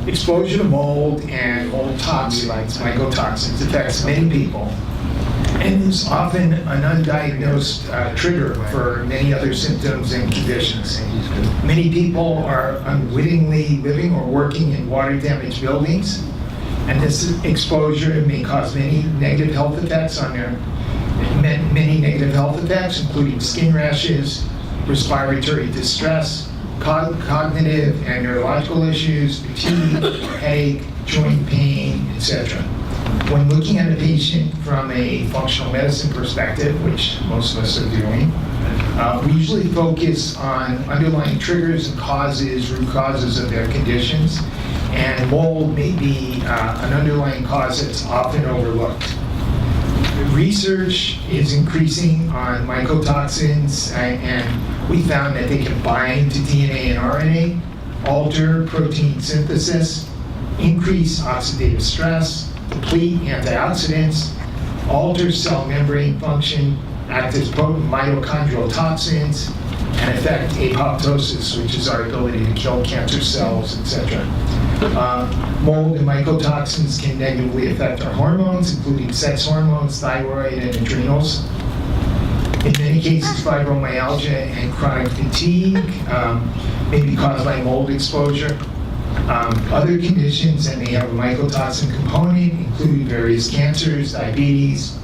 exposure to mold and mold toxins, mycotoxins, affects many people, and is often an undiagnosed trigger for many other symptoms and conditions. Many people are unwittingly living or working in water-damaged buildings, and this exposure may cause many negative health effects on their many negative health effects, including skin rashes, respiratory distress, cognitive and neurological issues, fatigue, headache, joint pain, etc. When looking at a patient from a functional medicine perspective, which most of us are doing, we usually focus on underlying triggers and causes, root causes of their conditions, and mold may be an underlying cause that's often overlooked. Research is increasing on mycotoxins, and we found that they can bind to DNA and RNA, alter protein synthesis, increase oxidative stress, deplete antioxidants, alter cell membrane function, act as potent mitochondrial toxins, and affect apoptosis, which is our ability to kill cancer cells, etc. Mold and mycotoxins can negatively affect our hormones, including sex hormones, thyroid, and adrenals. In many cases, fibromyalgia and chronic fatigue may be caused by mold exposure. Other conditions that may have a mycotoxin component include various cancers, diabetes,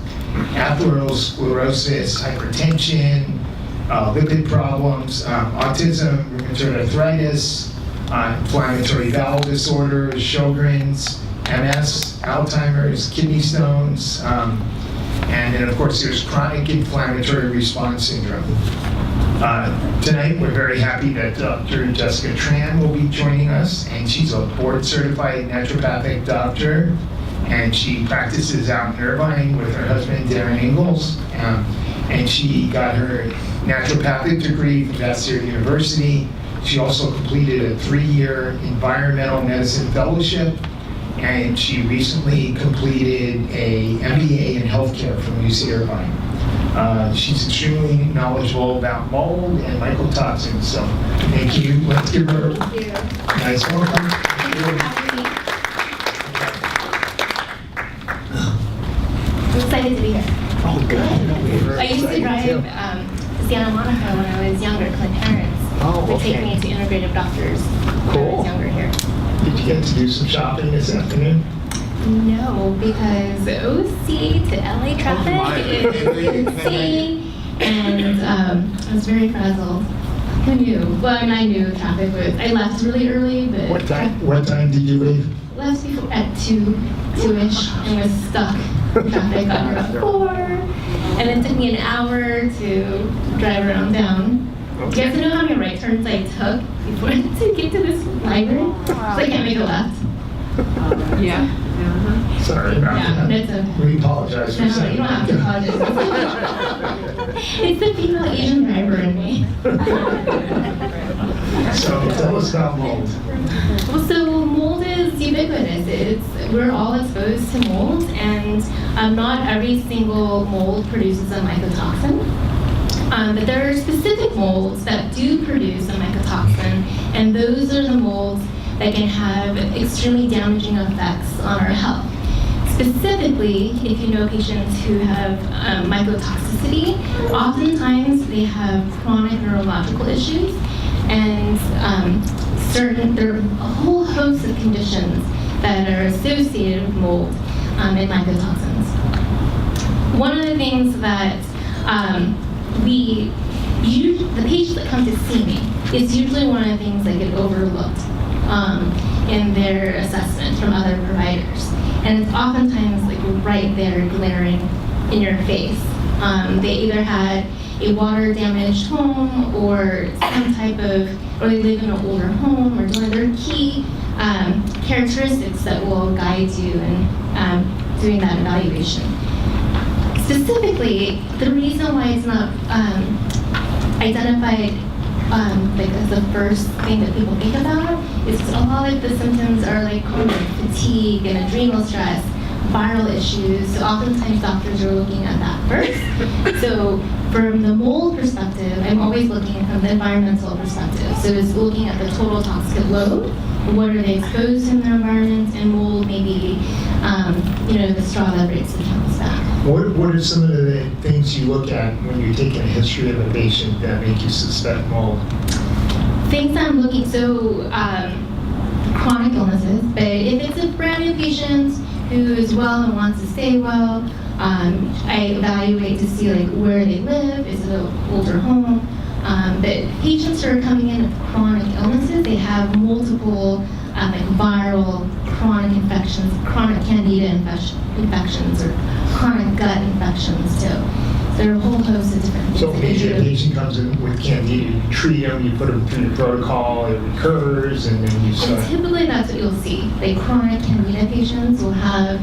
atherosclerosis, hypertension, lipid problems, autism, rheumatoid arthritis, inflammatory bowel disorders, Sjogren's, MS, Alzheimer's, kidney stones, and then of course there's chronic inflammatory response syndrome. Tonight we're very happy that Dr. Jessica Tran will be joining us, and she's a board-certified naturopathic doctor, and she practices out in Irvine with her husband Darren Ingalls, and she got her naturopathic degree from Vassar University. She also completed a 3-year environmental medicine fellowship, and she recently completed a MBA in healthcare from UC Irvine. She's extremely knowledgeable about mold and mycotoxins, so thank you. Let's give her a nice welcome. I'm excited to be here. Oh, good. I used to drive to Santa Monica when I was younger, because my parents would take me to integrative doctors when I was younger here. Did you get to do some shopping this afternoon? No, because OC to LA traffic is insane, and I was very frazzled. Who knew? Well, I mean, I knew traffic was. I left really early, but What time did you leave? left before at 2-ish, and was stuck in traffic. Got here at 4, and then took me an hour to drive around town. You guys know how many right turns I took before to get to this library? So I can't make a left. Yeah. Sorry about Yeah, that. that's okay. We apologize for No, saying you don't have to apologize. It's the female Asian driver in me. So tell us about mold. Well, so mold is ubiquitous. We're all exposed to mold, and not every single mold produces a mycotoxin. But there are specific molds that do produce a mycotoxin, and those are the molds that can have extremely damaging effects on our health. Specifically, if you know patients who have mycotoxicity, oftentimes they have chronic neurological issues, and there are a whole host of conditions that are associated with mold and mycotoxins. One of the things that the patients that come to see me is usually one of the things that get overlooked in their assessment from other providers. And it's oftentimes like right there glaring in your face. They either had a water damaged home or some type of, or they live in an older home, or there are key characteristics that will guide you in doing that evaluation. Specifically, the reason why it's not identified like as the first thing that people think about is because a lot of the symptoms are like fatigue and adrenal stress, viral issues. So oftentimes doctors are looking at that first. So from the mold perspective, I'm always looking from the environmental perspective. So it's looking at the total toxic load what are they exposed to in their environment, and mold maybe, the straw that breaks the camel's back. What are some of the things you look at when you're taking a history of a patient that make you suspect mold? Things I'm looking, chronic illnesses, but if it's a brand new patient who is well and wants to stay well, I evaluate to see like where they live, is it an older home? But patients who are coming in with chronic illnesses, they have multiple like viral chronic infections, chronic candida infections, or chronic gut infections too. So there are a whole host of different things. So maybe a patient comes in with candida, you treat them, you put them through the protocol, it recurs, and then you start. And typically that's what you'll see. Like chronic candida patients will have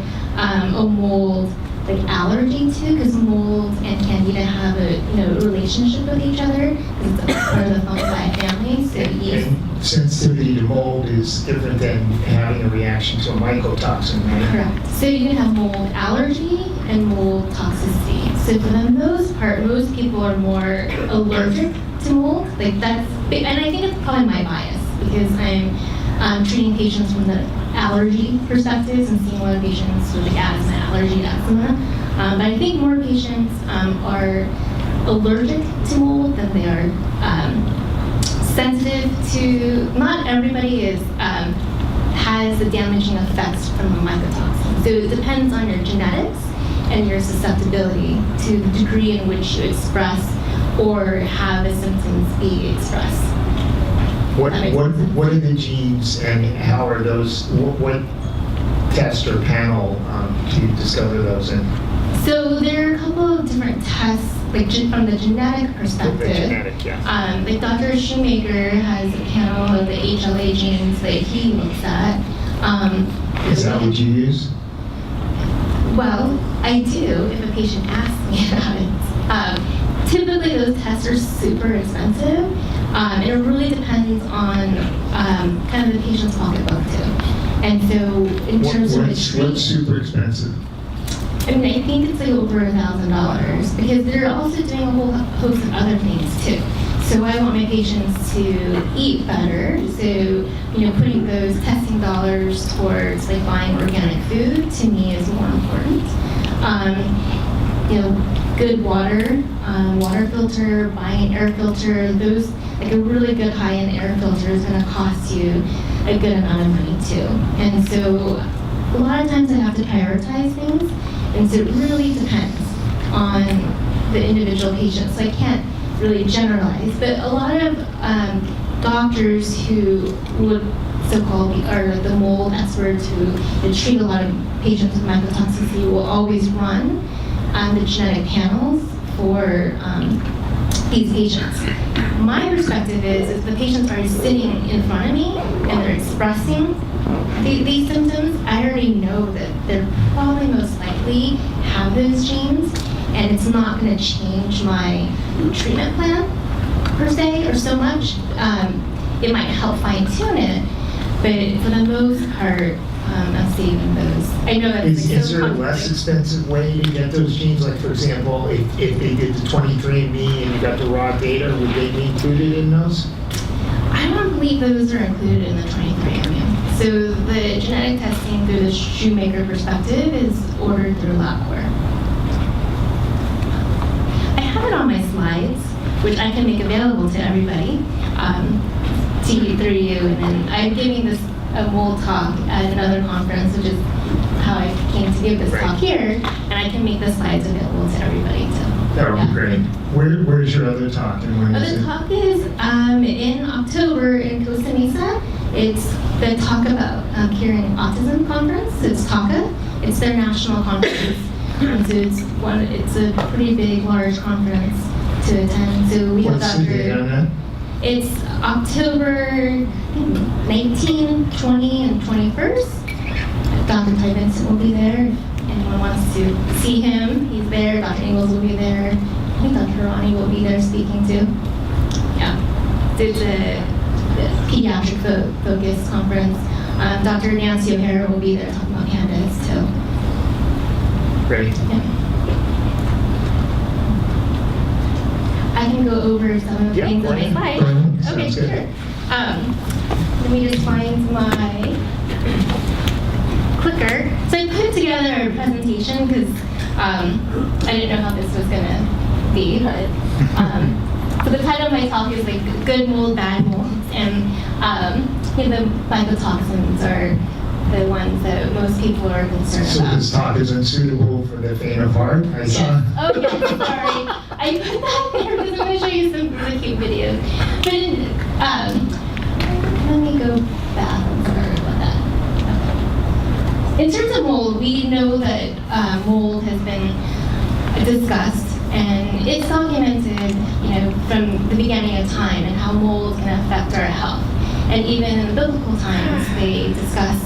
a mold like allergy to, because mold and candida have a relationship with each other because it's part of the fungi family. So And sensitivity to mold is different than having a reaction to a mycotoxin, right? correct. So you can have mold allergy and mold toxicity. So for the most part, most people are more allergic to mold. Like that's, and I think it's probably my bias because I'm treating patients from the allergy perspectives and seeing a lot of patients with like asthma, allergy, eczema. But I think more patients are allergic to mold than they are sensitive to. Not everybody has the damaging effects from the mycotoxin. So it depends on your genetics and your susceptibility to the degree in which you express or have the symptoms be expressed. What are the genes and how are those, what test or panel do you discover those in? So there are a couple of different tests, like from the genetic perspective. The genetic, yeah. Like Dr. Shoemaker has a panel of the HLA genes that he looks at. Is that what you use? Well, I do if a patient asks me about it. Typically those tests are super expensive. It really depends on kind of the patient's pocketbook too. And so in terms of the treatment, what's super expensive? I mean, I think it's like over $1,000 because they're also doing a whole host of other things too. So I want my patients to eat better. So, putting those testing dollars towards like buying organic food to me is more important. Good water, water filter, buying an air filter, those, like a really good high-end air filter is gonna cost you a good amount of money too. And so a lot of times I have to prioritize things. And so it really depends on the individual patient. So I can't really generalize, but a lot of doctors who would so-called are the mold experts who treat a lot of patients with mycotoxicity will always run the genetic panels for these patients. My perspective is if the patients are sitting in front of me and they're expressing these symptoms, I already know that they're probably most likely have those genes, and it's not going to change my treatment plan per se or so much. It might help fine-tune it, but for the most part, I'm saving those. I know that Is there a less expensive way to get those genes? Like, for example, if they did the 23andMe and you got the raw data, would they be included in those? I don't believe those are included in the 23andMe. So the genetic testing through the Shoemaker perspective is ordered through LabCorp. I have it on my slides, which I can make available to everybody, through you, and then I'm giving this a mold talk at another conference, which is how I came to give this talk here, and I can make the slides available to everybody too. That would be great. Where's your other talk and when is The it? talk is in October in Costa Mesa. It's the Talk About Curing Autism conference. It's TACA. It's their national conference. And so it's a pretty big, large conference to attend. So we have What's the date on that? It's October 19, 20, and 21st. Dr. Ty Vincent will be there. If anyone wants to see him, he's there. Dr. Ingalls will be there. I think Dr. Ronnie will be there speaking too. Yeah. It's a pediatric focused conference. Dr. Nancy O'Hara will be there talking about pandas too. Great. Yeah. I can go over some of the things on my slide. Sounds Okay, good. sure. Let me just find my clicker. So I put together a presentation because I didn't know how this was going to be, but so the title of my talk is like Good Mold, Bad Molds, and the mycotoxins are the ones that most people are concerned So about. this talk is unsuitable for the faint of heart, I saw. Yes. Oh, yeah, sorry. I put that there because I'm going to show you some really cute videos. But let me go back. I'm sorry about that. Okay. In terms of mold, we know that mold has been discussed, and it's documented, from the beginning of time, and how mold can affect our health. And even in biblical times, they discuss,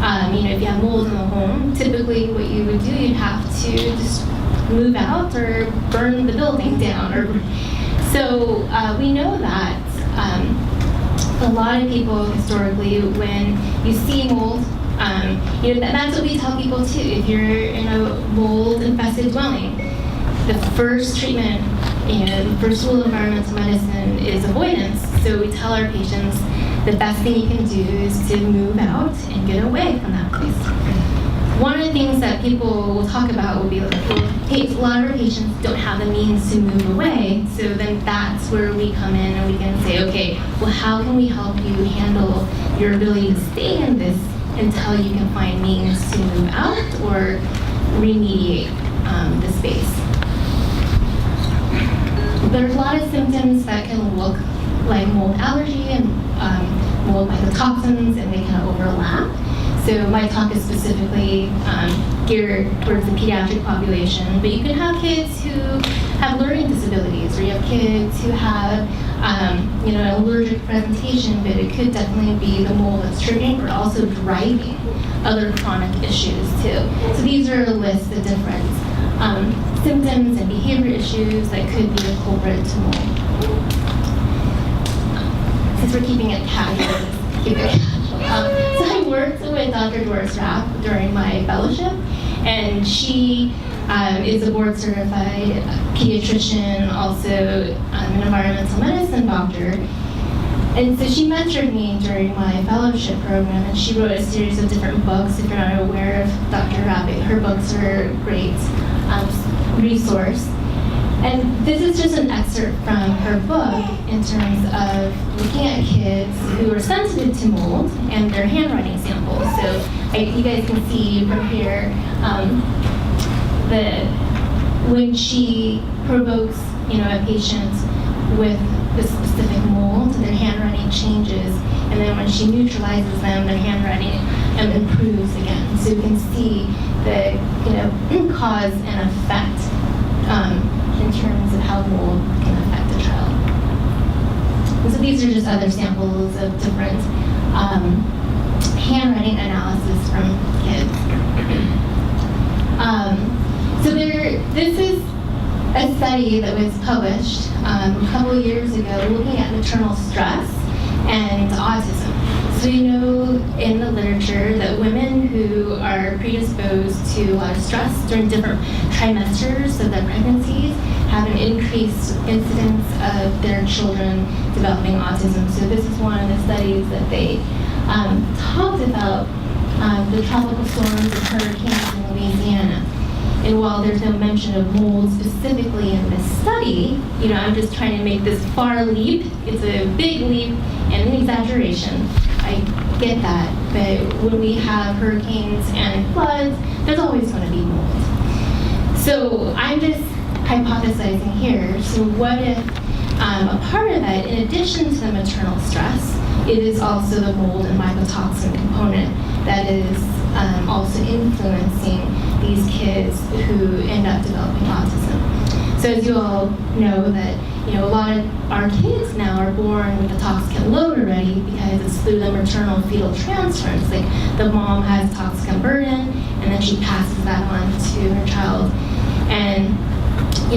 if you have mold in the home, typically what you would do, you'd have to just move out or burn the building down. So we know that a lot of people historically, when you see mold, that's what we tell people too. If you're in a mold-infested dwelling, the first treatment, the first rule of environmental medicine is avoidance. So we tell our patients the best thing you can do is to move out and get away from that place. One of the things that people will talk about will be like, a lot of our patients don't have the means to move away, so then that's where we come in and we can say, okay, well, how can we help you handle your ability to stay in this until you can find means to move out or remediate the space. There's a lot of symptoms that can look like mold allergy and mold mycotoxins, and they kind of overlap. So my talk is specifically geared towards the pediatric population, but you can have kids who have learning disabilities, or you have kids who have an allergic presentation, but it could definitely be the mold that's triggering, but also driving other chronic issues too. So these are a list of different symptoms and behavior issues that could be a culprit to mold. Since we're keeping it casual, keep it casual. So I worked with Dr. Doris Rapp during my fellowship, and she is a board-certified pediatrician, also an environmental medicine doctor. And so she mentored me during my fellowship program, and she wrote a series of different books. If you're not aware of Dr. Rapp, her books are a great resource. And this is just an excerpt from her book in terms of looking at kids who are sensitive to mold and their handwriting samples. So you guys can see from here when she provokes a patient with the specific mold, their handwriting changes, and then when she neutralizes them, their handwriting improves again. So you can see the cause and effect in terms of how mold can affect a child. And so these are just other samples of different handwriting analysis from kids. This is a study that was published a couple of years ago looking at maternal stress and autism. So in the literature that women who are predisposed to a lot of stress during different trimesters of their pregnancies have an increased incidence of their children developing autism. So this is one of the studies that they talked about the tropical storms and hurricanes in Louisiana. And while there's no mention of mold specifically in this study, I'm just trying to make this far leap. It's a big leap and an exaggeration. I get that, but when we have hurricanes and floods, there's always going to be mold. So I'm just hypothesizing here. So what if a part of that, in addition to the maternal stress, it is also the mold and mycotoxin component that is also influencing these kids who end up developing autism. So as you all know that, a lot of our kids now are born with a toxicant load already because it's through the maternal fetal transference. Like the mom has toxicant burden and then she passes that on to her child. And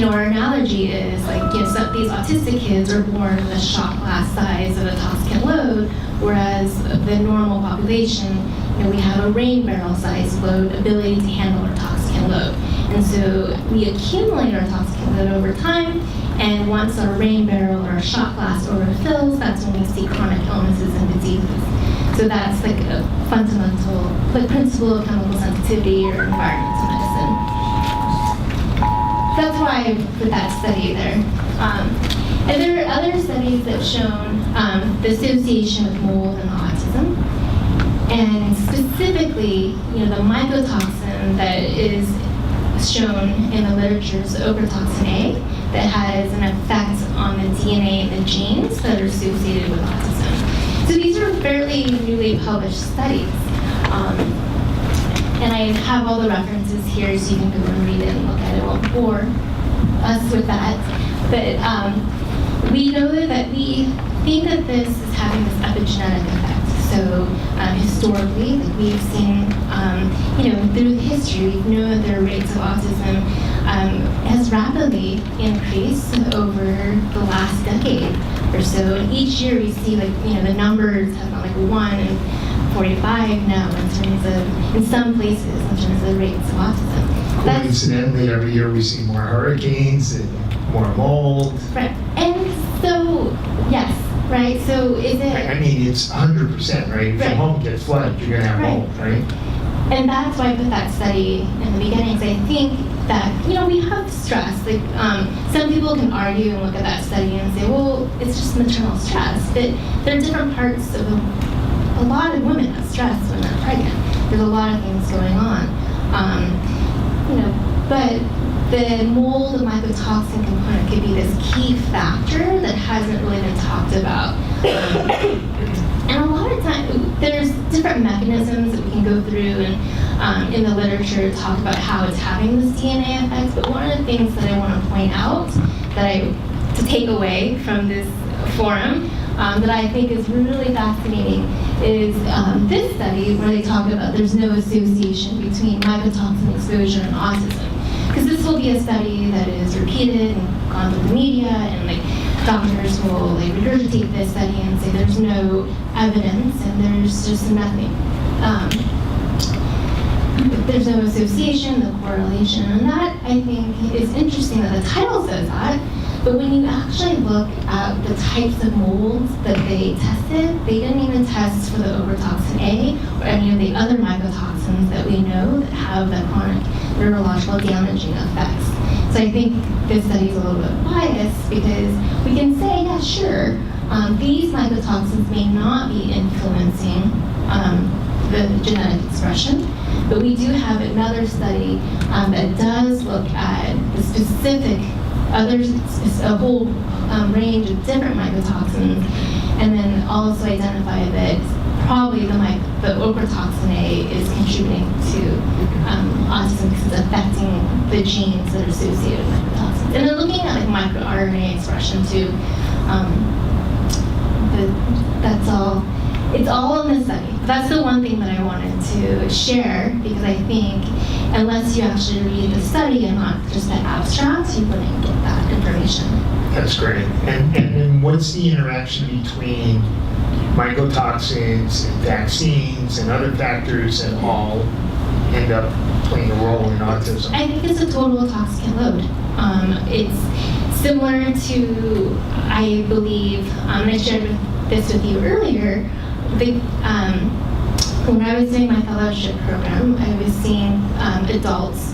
our analogy is like, some these autistic kids are born with a shot glass size of a toxicant load, whereas the normal population, we have a rain barrel size load ability to handle our toxicant load. And so we accumulate our toxic load over time, and once our rain barrel or our shot glass overfills, that's when we see chronic illnesses and diseases. So that's like a fundamental principle of chemical sensitivity or environmental medicine. That's why I put that study there. And there are other studies that have shown the association with mold and autism. And specifically, the mycotoxin that is shown in the literature is Ochratoxin A that has an effect on the DNA and the genes that are associated with autism. So these are fairly newly published studies. And I have all the references here so you can go and read it and look at it. I won't bore us with that. But we know that we think that this is having this epigenetic effect. So historically, like we've seen, through history, we know that their rates of autism has rapidly increased over the last decade or so. And each year we see, the numbers have gone 1 in 45 now in some places, in terms of the rates of autism. Coincidentally, every year we see more hurricanes and more mold. Right. And so, yes. Right, so is it... I mean, it's 100%, right? If your home gets flooded, you're going to have mold, right? And that's why I put that study in the beginning, because I think that, we have stress. Some people can argue and look at that study and say, well, it's just maternal stress. But there are different parts of a lot of women have stress when they're pregnant. There's a lot of things going on. But the mold and mycotoxin component could be this key factor that hasn't really been talked about. And a lot of times, there's different mechanisms that we can go through and in the literature talk about how it's having this DNA effect. But one of the things that I want to point out, to take away from this forum, that I think is really fascinating is this study where they talk about there's no association between mycotoxin exposure and autism. Because this will be a study that is repeated and gone through the media, and doctors will regurgitate this study and say there's no evidence and there's just nothing. There's no association, no correlation, and that I think is interesting that the title says that. But when you actually look at the types of molds that they tested, they didn't even test for the Ochratoxin A or any of the other mycotoxins that we know that have the chronic neurological damaging effects. So I think this study is a little bit biased because we can say, yeah, sure, these mycotoxins may not be influencing the genetic expression, but we do have another study that does look at the specific a whole range of different mycotoxins, and then also identify that probably the Ochratoxin A is contributing to autism because it's affecting the genes that are associated with mycotoxins. And then looking at microRNA expression too, that's all. It's all in the study. That's the one thing that I wanted to share, because I think unless you actually read the study and not just the abstract, you wouldn't get that information. That's great. And what's the interaction between mycotoxins and vaccines and other factors that all end up playing a role in autism? I think it's a total toxic load. It's similar to, I believe, and I shared this with you earlier, when I was doing my fellowship program, I was seeing adults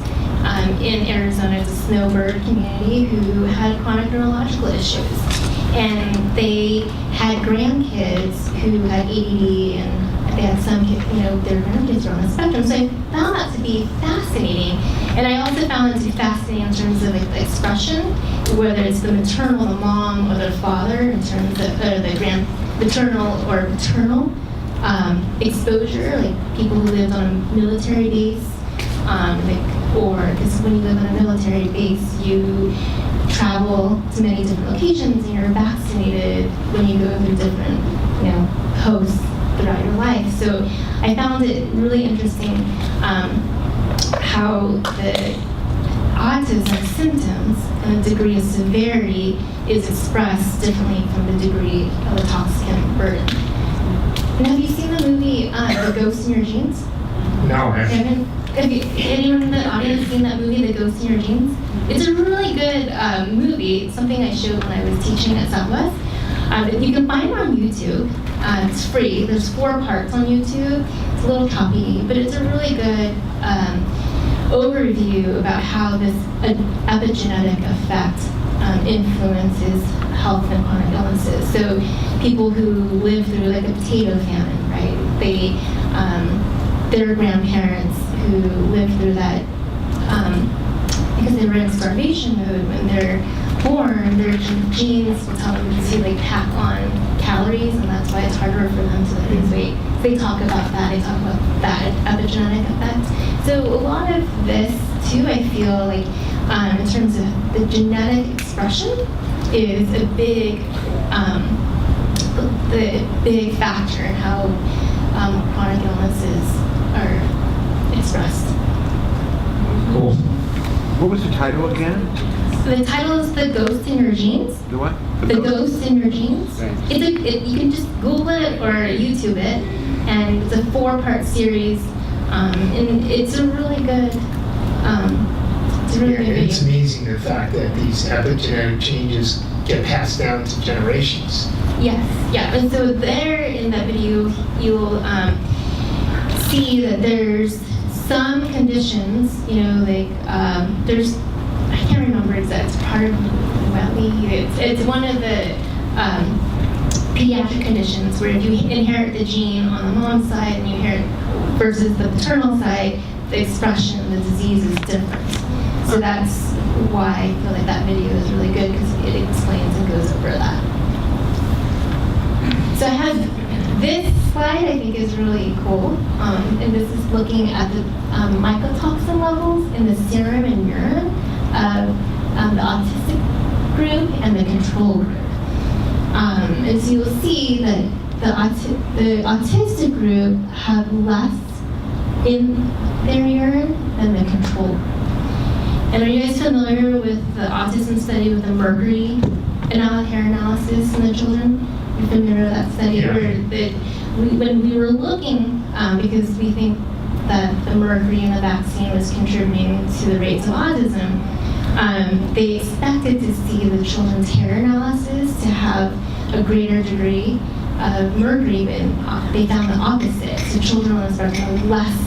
in Arizona, it's a snowbird community, who had chronic neurological issues. And they had grandkids who had ADD, and they had some kids, their grandkids were on the spectrum. So I found that to be fascinating. And I also found it to be fascinating in terms of the expression, whether it's the maternal, the mom, or the father, in terms of the maternal or paternal exposure, like people who lived on a military base, or because when you live on a military base, you travel to many different locations and you're vaccinated when you go through different, posts throughout your life. So I found it really interesting how the autism symptoms and the degree of severity is expressed differently from the degree of the toxin burden. And have you seen the movie The Ghost in Your Jeans? No, I haven't. Have anyone in the audience seen that movie, The Ghost in Your Jeans? It's a really good movie. It's something I showed when I was teaching at Southwest. You can find it on YouTube. It's free. There's 4 parts on YouTube. It's a little choppy, but it's a really good overview about how this epigenetic effect influences health and chronic illnesses. So people who live through like a potato famine, right? Their grandparents who lived through that because they were in starvation mode when they're born, their genes will tell them to like pack on calories, and that's why it's harder for them to lose weight. They talk about that. They talk about that epigenetic effect. So a lot of this too, I feel like, in terms of the genetic expression, is a big, the big factor in how chronic illnesses are expressed. Cool. What was the title again? The title is The Ghost in Your Jeans. The what? The Ghost in Your Jeans. Right. You can just Google it or YouTube it, and it's a 4-part series, and it's a really good. It's a really good video. It's amazing the fact that these epigenetic changes get passed down to generations. Yes, yeah, and so there in that video, you'll see that there's some conditions, like there's, I can't remember exactly, it's part of it's one of the pediatric conditions where if you inherit the gene on the mom's side and you inherit versus the paternal side, the expression of the disease is different. So that's why I feel like that video is really good, because it explains and goes over that. So I have this slide I think is really cool, and this is looking at the mycotoxin levels in the serum and urine of the autistic group and the control group. And so you'll see that the autistic group have less in their urine than the control group. And are you guys familiar with the autism study with the mercury hair analysis in the children? You're familiar with that study? Yeah. When we were looking, because we think that the mercury in the vaccine was contributing to the rates of autism, they expected to see the children's hair analysis to have a greater degree of mercury, but they found the opposite. So children on the spectrum have less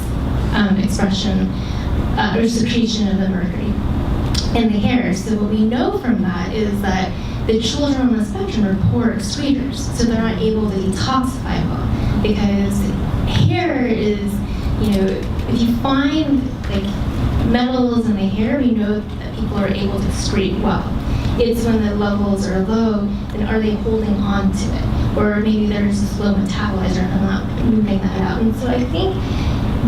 expression or secretion of the mercury in the hair. So what we know from that is that the children on the spectrum are poor excretors, so they're not able to detoxify well, because hair is, if you find like metals in the hair, we know that people are able to excrete well. It's when the levels are low, and are they holding on to it? Or maybe there's a slow metabolizer and I'm not moving that out. And so I think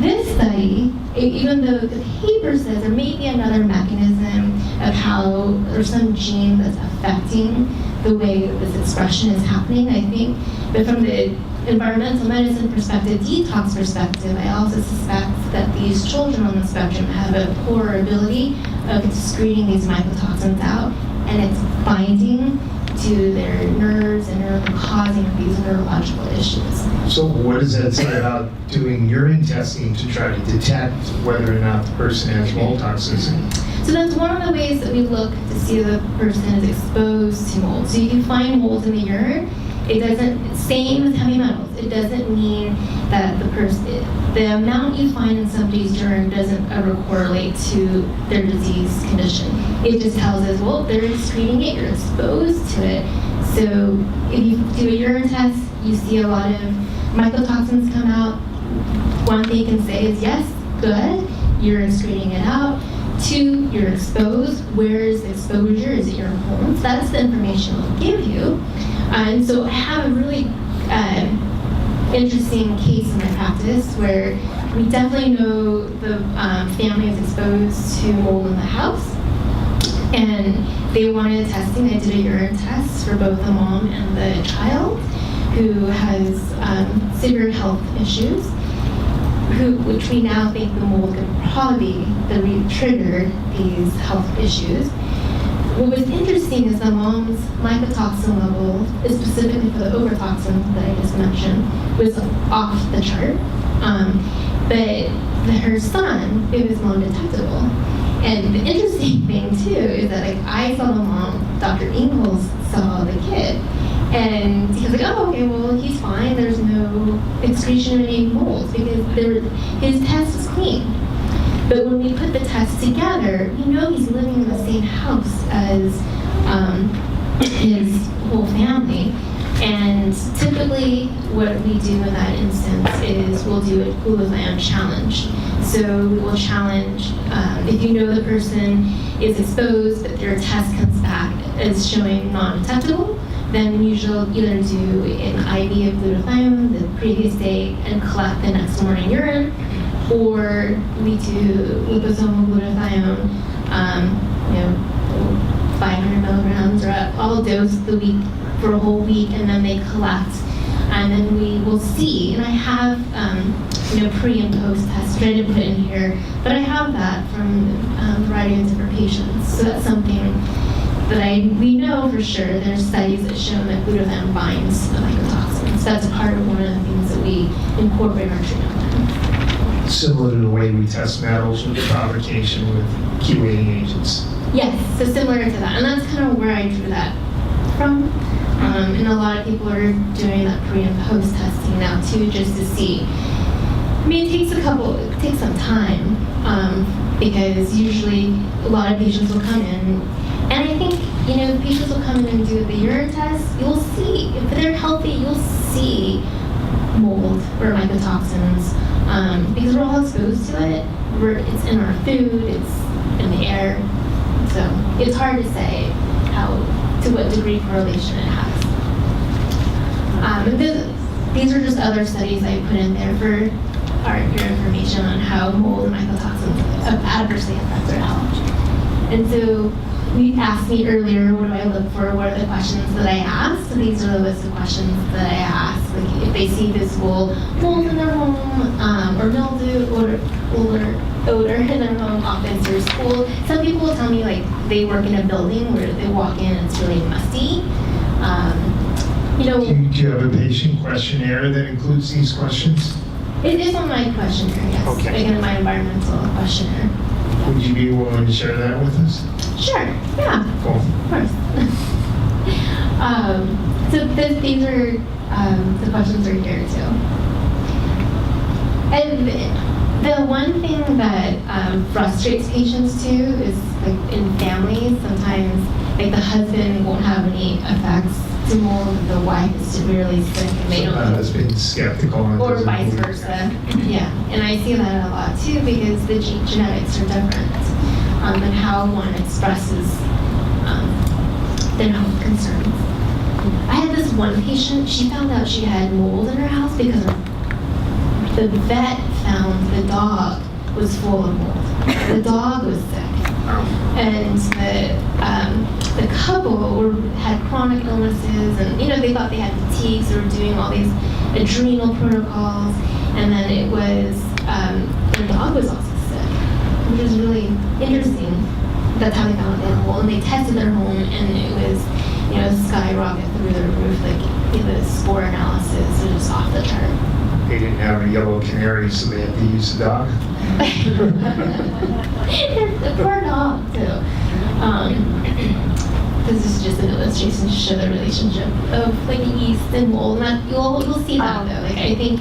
this study, even though the paper says there may be another mechanism of how there's some gene that's affecting the way this expression is happening, I think, but from the environmental medicine perspective, detox perspective, I also suspect that these children on the spectrum have a poor ability of excreting these mycotoxins out, and it's binding to their nerves and causing these neurological issues. So what does that say about doing urine testing to try to detect whether or not the person has mold toxicity? So that's one of the ways that we look to see if the person is exposed to mold. So you can find mold in the urine. It doesn't, same with heavy metals. It doesn't mean that the amount you find in somebody's urine doesn't ever correlate to their disease condition. It just tells us, well, they're excreting it, you're exposed to it. So if you do a urine test, you see a lot of mycotoxins come out. One thing you can say is, yes, good, you're excreting it out. 2, you're exposed. Where is the exposure? Is it your hormones? That's the information we'll give you. And so I have a really interesting case in my practice where we definitely know the family is exposed to mold in the house, and they wanted testing. I did a urine test for both the mom and the child who has severe health issues, which we now think the mold could probably be triggered these health issues. What was interesting is the mom's mycotoxin level, specifically for the ochratoxin that I just mentioned, was off the chart. But her son, it was non-detectable. And the interesting thing too is that like I saw the mom, Dr. Ingalls saw the kid, and he was like, oh, okay, well he's fine. There's no excretion of any mold because his test is clean. But when we put the tests together, he's living in the same house as his whole family. And typically what we do in that instance is we'll do a glutathione challenge. So we will challenge, if you know the person is exposed but their test comes back as showing non-detectable, then we usually either do an IV of glutathione the previous day and collect the next morning urine, or we do liposomal glutathione, 500 milligrams, or all dose the week for a whole week, and then they collect, and then we will see. And I have, pre and post tests, which I didn't put in here, but I have that from a variety of different patients. So that's something that we know for sure. There's studies that show that glutathione binds the mycotoxins. So that's part of one of the things that we incorporate in our treatment plan. Similar to the way we test metals with provocation with chelating agents. Yes, so similar to that. And that's kind of where I drew that from. And a lot of people are doing that pre and post testing now too, just to see. I mean, it takes some time, because usually a lot of patients will come in, and I think, patients will come in and do the urine test. You'll see, if they're healthy, you'll see mold or mycotoxins, because we're all exposed to it. It's in our food, it's in the air, so it's hard to say to what degree correlation it has. And these are just other studies I put in there for your information on how mold and mycotoxins adversely affect our health. And so you asked me earlier, what do I look for? What are the questions that I ask? So these are the list of questions that I ask. Like if they see visible mold in their home, or mildew, or odor in their home, office, or school. Some people will tell me like they work in a building where they walk in and it's really musty. Do you have a patient questionnaire that includes these questions? It is on my questionnaire, yes. Okay. Like in my environmental questionnaire. Would you be willing to share that with us? Sure, yeah. Cool. Of course. So these are, the questions are here too. And the one thing that frustrates patients too is like in families, sometimes like the husband won't have any effects to mold, the wife is severely sick and they don't. Has been skeptical. And Or doesn't vice believe. versa. Yeah, and I see that a lot too because the genetics are different, and how one expresses their health concerns. I had this one patient, she found out she had mold in her house because the vet found the dog was full of mold. The dog was sick. And the couple had chronic illnesses, and they thought they had fatigue, so they were doing all these adrenal protocols, and then it was the dog was also sick, which was really interesting. That's how they found the mold, and they tested their home, and it was skyrocket through the roof. Like the spore analysis was just off the chart. They didn't have a yellow canary, so they had to use the dog. The poor dog too. This is just an illustration to show the relationship of like yeast and mold. And that, you'll see that though. Like I think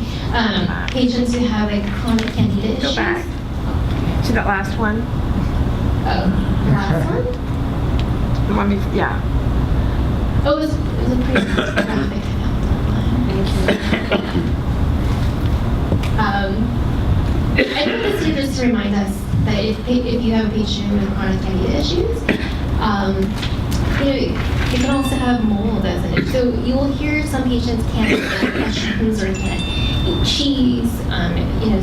patients who have like chronic candida issues. Go back to that last one. Oh, last one? The one before, yeah. Oh, it was a pretty graphic I found online. I put this here just to remind us that if you have a patient with chronic candida issues, you can also have mold as an issue. So you will hear some patients can't eat mushrooms or can't eat cheese.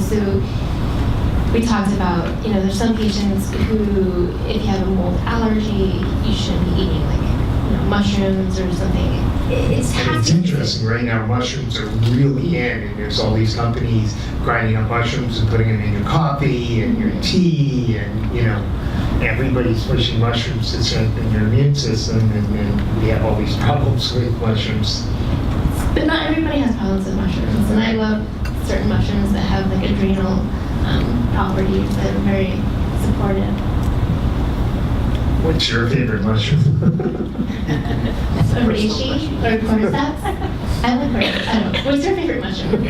So we talked about, there's some patients who, if you have a mold allergy, you shouldn't be eating mushrooms or something. It's interesting right now. Mushrooms are really in, and there's all these companies grinding up mushrooms and putting them in your coffee and your tea, and everybody's pushing mushrooms to strengthen your immune system, and then we have all these problems with mushrooms. But not everybody has problems with mushrooms, and I love certain mushrooms that have like adrenal properties that are very supportive. What's your favorite mushroom? Reishi or cordyceps? I like cordyceps. I don't know. What's your favorite mushroom?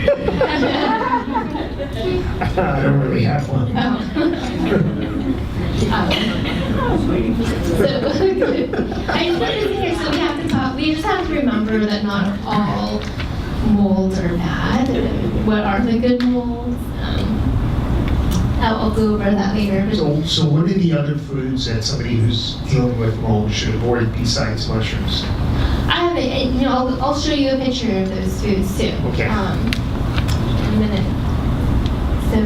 I don't really have one. So I just wanted to hear, so we just have to remember that not all molds are bad. What are the good molds? I'll go over that later. So what are the other foods that somebody who's dealing with mold should avoid besides mushrooms? I'll show you a picture of those foods too. Okay. In a minute. So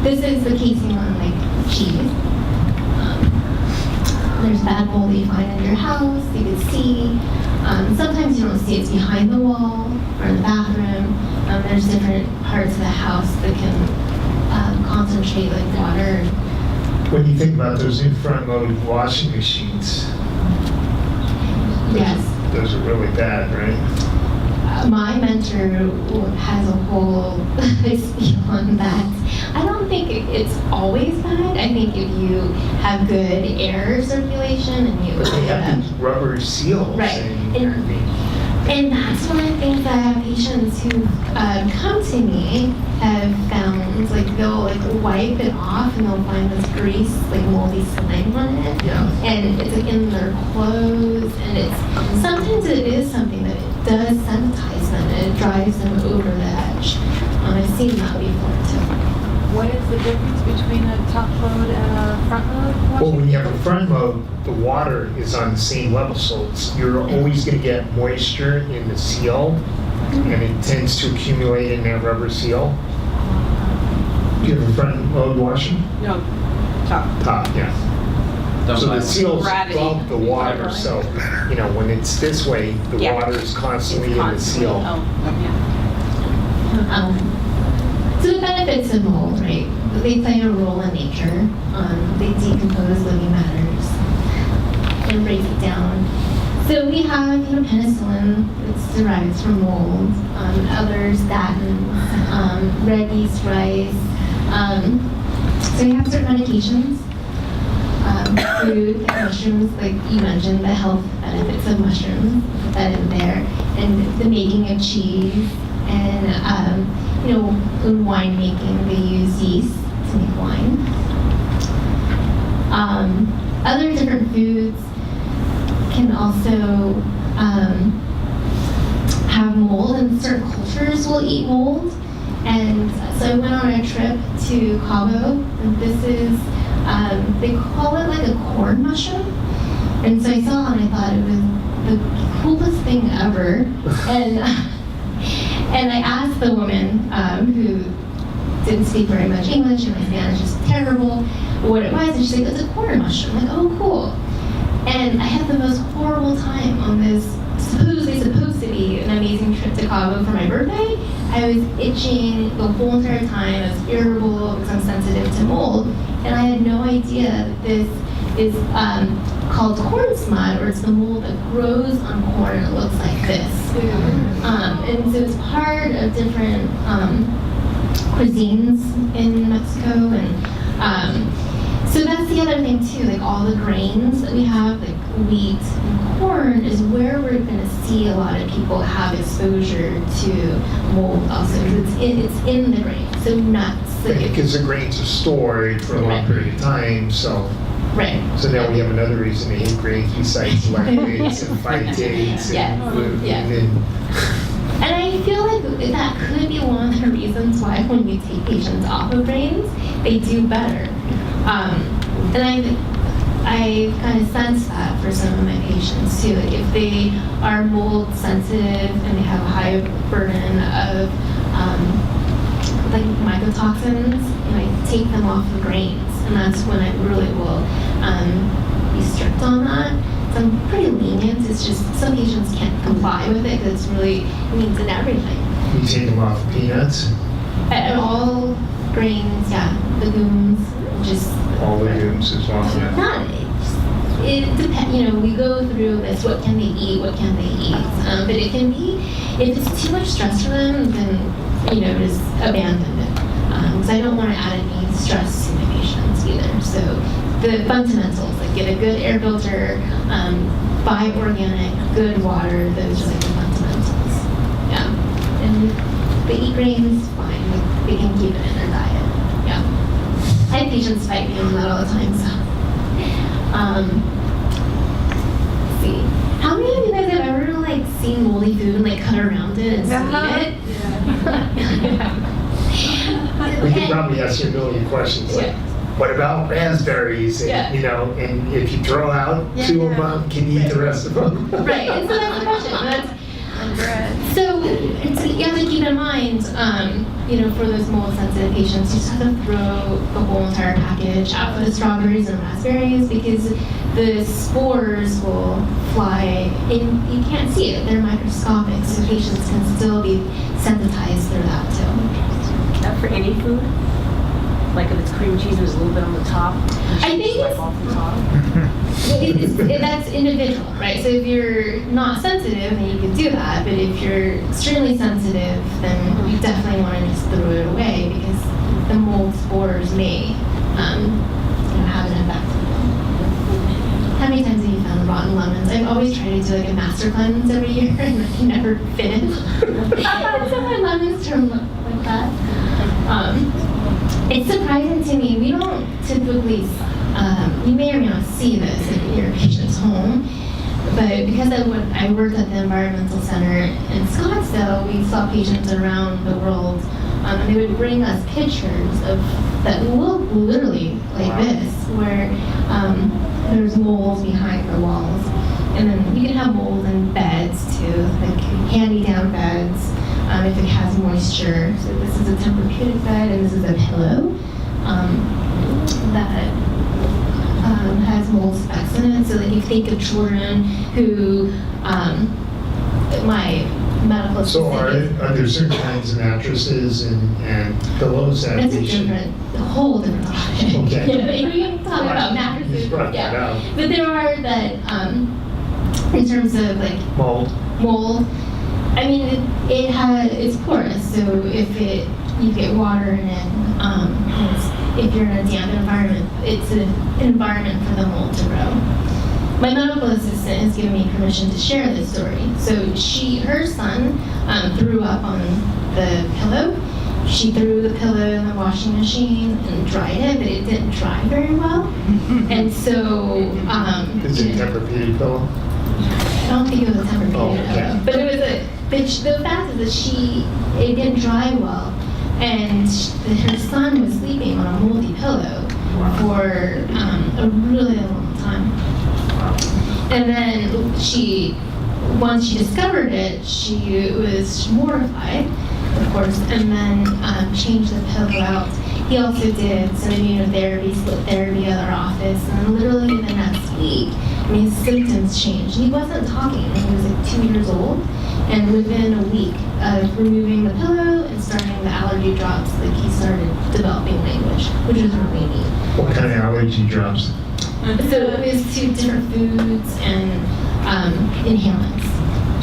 this is the casing on like cheese. There's bad mold that you find in your house. You can see. Sometimes you don't see it's behind the wall or in the bathroom. There's different parts of the house that can concentrate like water. When you think about those infrared mode washing machines, Yes. those are really bad, right? My mentor has a whole spiel on that. I don't think it's always bad. I think if you have good air circulation and you But they have these rubber seals. Right. And, And that's one of the things that I have patients who come to me have found, like they'll like wipe it off and they'll find this grease, like moldy slime on it. Yeah. And it's like in their clothes, and it's sometimes it is something that it does sensitize them and it drives them over the edge. I've seen that before too. What is the difference between a top load and a front load Well, washing? when you have a front load, the water is on the same level, so you're always going to get moisture in the seal, and it tends to accumulate in that rubber seal. Do you have a front load washing? No, top. Top, yeah. So the seals Gravity. above the water, so, when it's this way, the Yeah. water is constantly in the seal. Oh, yeah. So the benefits of mold, right? They play a role in nature. They decompose living matters and break it down. So we have, penicillin that's derived from mold, other statins, red yeast rice. So we have certain medications, food, mushrooms, like you mentioned, the health benefits of mushrooms, put that in there, and the making of cheese, and in winemaking, they use yeast to make wine. Other different foods can also have mold, and certain cultures will eat mold. And so I went on a trip to Cabo, and this is, they call it like a corn mushroom. And so I saw it and I thought it was the coolest thing ever. And I asked the woman who didn't speak very much English, and my Spanish is terrible, what it was, and she's like, it's a corn mushroom. I'm like, oh, cool. And I had the most horrible time on this supposedly supposed to be an amazing trip to Cabo for my birthday. I was itching the whole entire time. I was irritable because I'm sensitive to mold, and I had no idea that this is called corn smut, or it's the mold that grows on corn and it looks like this. And so it's part of different cuisines in Mexico, and so that's the other thing too, like all the grains that we have, like wheat and corn, is where we're going to see a lot of people have exposure to mold also, because it's in the grain. So nuts. Because the grains are stored for a long period of time, so. Right. So now we have another reason to hate grains besides lactates and phytates and gluten. Yeah. And I feel like that could be one of the reasons why when we take patients off of grains, they do better. And I kind of sense that for some of my patients too. Like if they are mold sensitive and they have a high burden of like mycotoxins, I take them off the grains, and that's when I really will be strict on that. So I'm pretty lenient. It's just some patients can't comply with it because it's really, it means in everything. You take them off peanuts? And all grains, legumes, just All legumes as well, yeah. not. It depends. we go through this, what can they eat, what can they eat. But it can be, if it's too much stress for them, then, just abandon it. Because I don't want to add any stress to my patients either. So the fundamentals, like get a good air filter, buy organic, good water, those are like the fundamentals. Yeah. And if they eat grains, fine. Like, they can keep it in their diet. Yeah. I have patients fight me on that all the time, so. Let's see. How many of you guys have ever seen moldy food and cut around it and sweep it? We could probably ask you a million questions like, what about raspberries? And, and if you throw out two of them, can you eat the rest of them? Right, and so that's the question. So you have to keep in mind, for those mold-sensitive patients, you just have to throw the whole entire package out for the strawberries and raspberries because the spores will fly, and you can't see it. They're microscopic, so patients can still be sensitized through that too. That for any food? Like if it's cream cheese, there's a little bit on the top. I think it's, off the top. that's individual, right? So if you're not sensitive, then you can do that. But if you're extremely sensitive, then you definitely want to just throw it away because the mold spores may, have an effect. How many times have you found rotten lemons? I've always tried to do a master cleanse every year, and I can never finish. So my lemons turn like that. It's surprising to me. We don't typically, you may or may not see this in your patient's home, but because I worked at the environmental center in Scottsdale, we saw patients around the world, and they would bring us pictures that look literally like this, where there's mold behind the walls. And then you can have mold in beds too, like hand-me-down beds. If it has moisture. So this is a Tempur-Pedic bed, and this is a pillow that has mold specks in it. So if you think of children who, my medical So are there certain kinds of mattresses and pillows that that's we should? a whole different topic. Okay. We can talk about mattresses. Just brought that out. But there are that, in terms of Mold. I mean, it's porous, so if you get water in it, if you're in a damp environment, it's an environment for the mold to grow. My medical assistant has given me permission to share this story. So her son threw up on the pillow. She threw the pillow in the washing machine and dried it, but it didn't dry very well. And so, Is it a Tempur-Pedic pillow? I don't think it was a Tempur-Pedic pillow, but it was the fact is that it didn't dry well, and her son was sleeping on a moldy pillow for a really long time. And then once she discovered it, she was mortified, of course, and then changed the pillow out. He also did some immunotherapy, split therapy at our office, and literally the next week, his symptoms changed. He wasn't talking. He was 2 years old, and within a week of removing the pillow and starting the allergy drops, he started developing language, which was really neat. What kind of allergy drops? So it was to different foods and inhalants.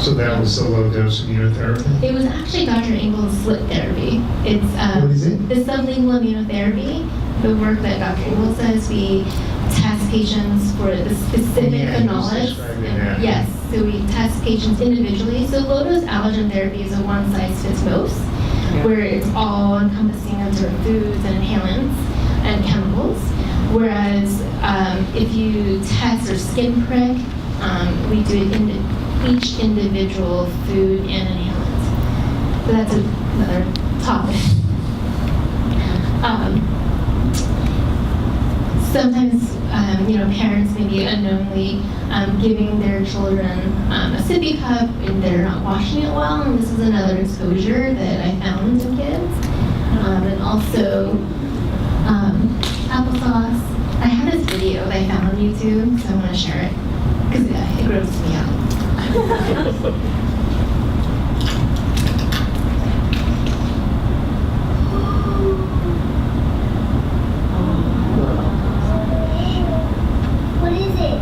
So that was the low dose immunotherapy? It was actually Dr. Engel's split therapy. It's What is it? the sublingual immunotherapy. The work that Dr. Engel says, we test patients for the specific Yeah, phenolics. described it, yeah. Yes, so we test patients individually. So low dose allergen therapy is a one size fits most, where it's all encompassing of different foods and inhalants and chemicals. Whereas if you test or skin prick, we do it in each individual food and inhalant. So that's another topic. Sometimes, parents may be unknowingly giving their children a sippy cup and they're not washing it well, and this is another exposure that I found in kids. And also, applesauce. I have this video that I found on YouTube, so I want to share it, because it grosses me out. What is it?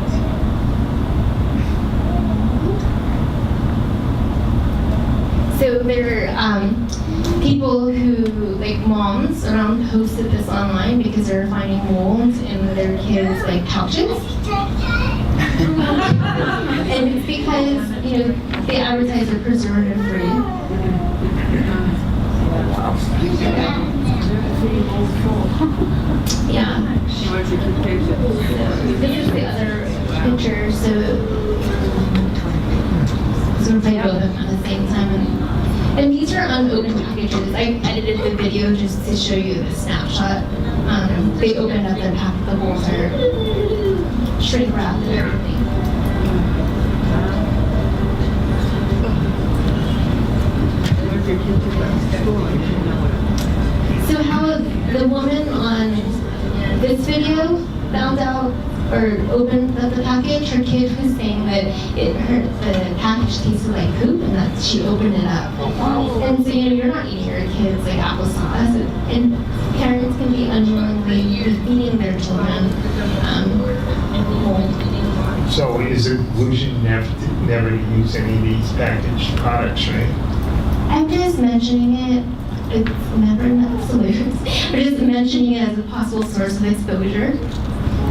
So there are people who, like moms around, posted this online because they're finding mold in their kids' like couches. And it's because, you know, they advertise they're preservative free. Yeah. This is the other picture. So sort of like both of them at the same time. And these are unopened packages. I edited the video just to show you the snapshot. They opened up and packed the whole entire shrink wrapped and everything. So how the woman on this video found out or opened up the package, her kid was saying that the package tasted like poop and that she opened it up. And so, you know, you're not eating your kids like applesauce, and parents can be unknowingly feeding their children mold. So is the conclusion never to use any of these packaged products, right? I'm just mentioning it. It's never an absolute. We're just mentioning it as a possible source of exposure.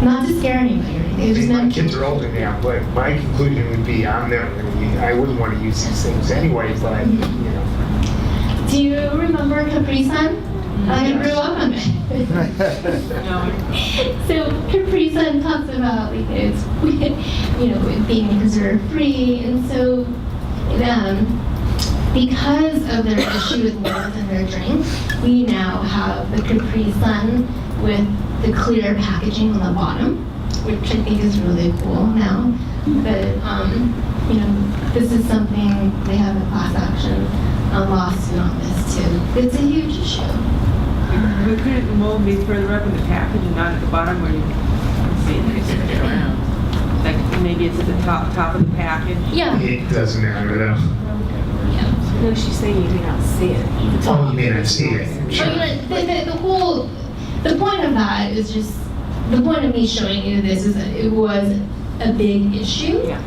Not to scare anybody or anything. Just My kids are older now, but my conclusion would be I wouldn't want to use these things anyway, but you know. Do you remember Capri Sun? I grew up on it. So Capri Sun talks about like it's you know it being preserve free, and so because of their issue with mold in their drink, we now have the Capri Sun with the clear packaging on the bottom, which I think is really cool now. But you know, this is something they have a class action lawsuit on this too. It's a huge issue. But couldn't the mold be further up in the package and not at the bottom where you can see it? They spin it around. Like maybe it's at the top of the package. Yeah. It doesn't matter though. No, she's saying you may not see it. Oh, you may not see it. Sure. The point of that is just, the point of me showing you this is that it was a big issue. Yeah.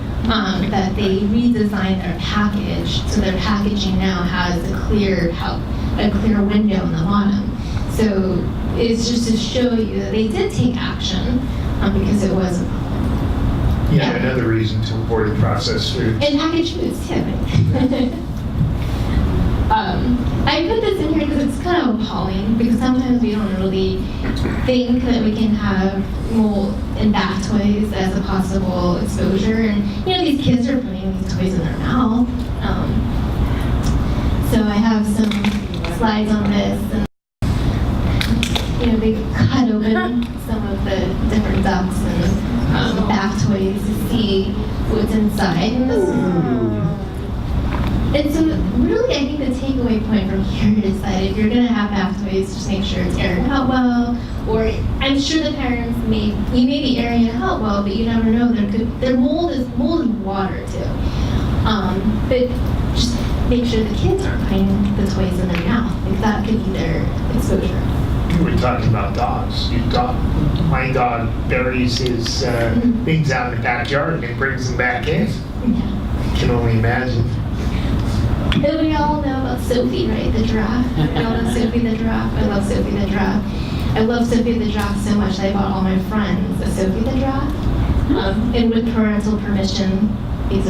That they redesigned their package, so their packaging now has a clear window on the bottom. So it's just to show you that they did take action because it was a problem. Yeah, another reason to avoid processed foods. And packaged foods too. I put this in here because it's kind of appalling, because sometimes we don't really think that we can have mold in bath toys as a possible exposure. And you know, these kids are putting these toys in their mouth. So I have some slides on this, and you know, they cut open some of the different ducts and bath toys to see what's inside. And so really, I think the takeaway point from here is that if you're going to have bath toys, just make sure it's aired out well. Or I'm sure the parents you may be airing it out well, but you never know. Their mold is water too. But just make sure the kids aren't putting the toys in their mouth, because that could be their exposure. We were talking about dogs. My dog buries his things out in the backyard and brings them back in. Yeah. I can only imagine. And we all know about Sophie, right? The giraffe. We all know Sophie the giraffe. I love Sophie the giraffe. I love Sophie the giraffe so much that I bought all my friends a Sophie the giraffe. And with parental permission, this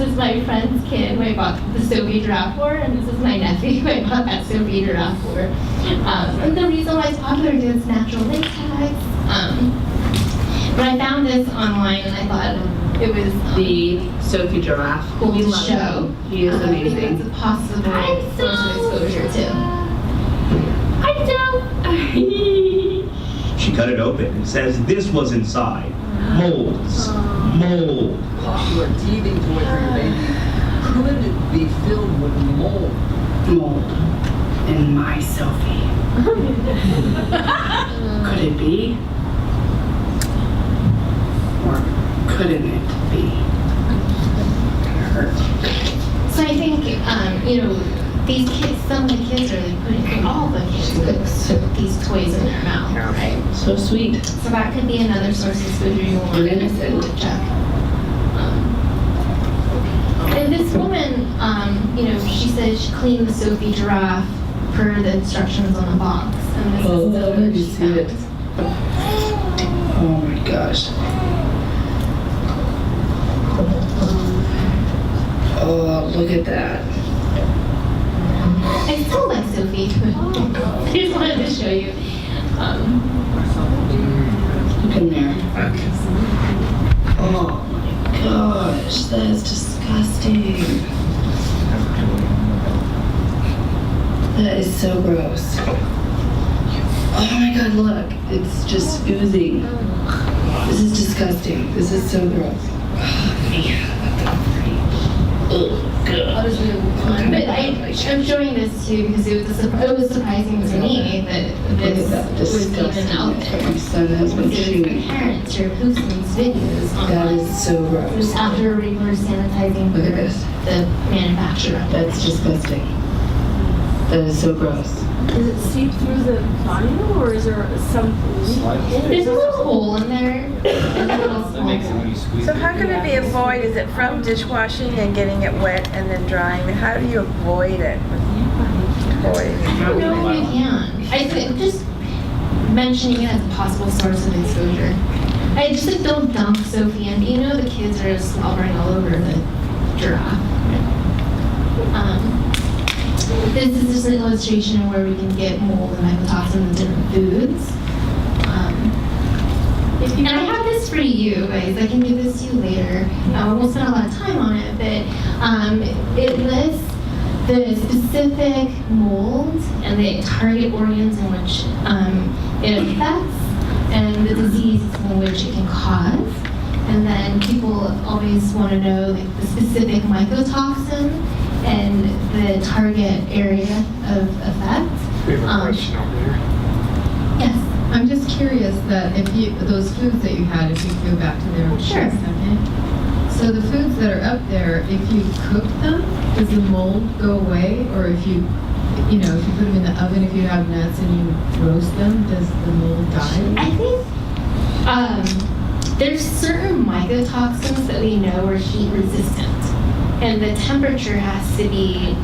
is my friend's kid who I bought the Sophie giraffe for, and this is my nephew who I bought that Sophie giraffe for. And the reason why it's popular is it's natural latex. But I found this online and I thought it was The Sophie giraffe. cool We to love show. him. He is I think amazing. it's a possible source of exposure too. She cut it open and says this was inside. Molds. Mold. You are teething to it for your baby. Could it be filled with mold? Mold in my Sophie. Could it be? Or couldn't it be? Hurt. So I think, you know, these kids, some of the kids are like putting, all the kids put these toys in their mouth, right? So sweet. So that could be another source of exposure you want to check. And this woman, you know, clean the Sophie giraffe per the instructions on the box. And this is the let me she see it. found. Oh my gosh. Oh, look at that. I still like Sophie. I just wanted to show you. Look in there. Oh my gosh, that is disgusting. That is so gross. Oh my god, look. It's just oozing. This is disgusting. This is so gross. Oh man, what the freak. Oh god. But I'm showing this too because it was surprising to me that this was even out there. My son has been Because chewing. parents are posting these videos That online is so gross. just after reverse sanitizing Look at this. the manufacturer. That's disgusting. That is so gross. Does it seep through the vinyl, or is there some? There's a little hole in there. There's a little hole. So how can it be avoided? Is it from dishwashing and getting it wet and then drying? How do you avoid it? I don't know if you can. I think just mentioning it as a possible source of exposure. I just like don't dump Sophie in. You know the kids are slobbering all over the giraffe. This is just an illustration of where we can get mold and mycotoxins in different foods. And I have this for you guys. I can give this to you later. We'll spend a lot of time on it, but it lists the specific mold and the target organs in which it affects and the diseases in which it can cause. And then people always want to know like the specific mycotoxin and the target area of effect. We have a question over there. Yes. I'm just curious that if you, those foods that you had, if you go back to there for Sure. a second. So the foods that are up there, if you cook them, does the mold go away? Or if you if you put them in the oven, if you have nuts and you roast them, does the mold die? I think there's certain mycotoxins that we know are heat resistant. And the temperature has to be,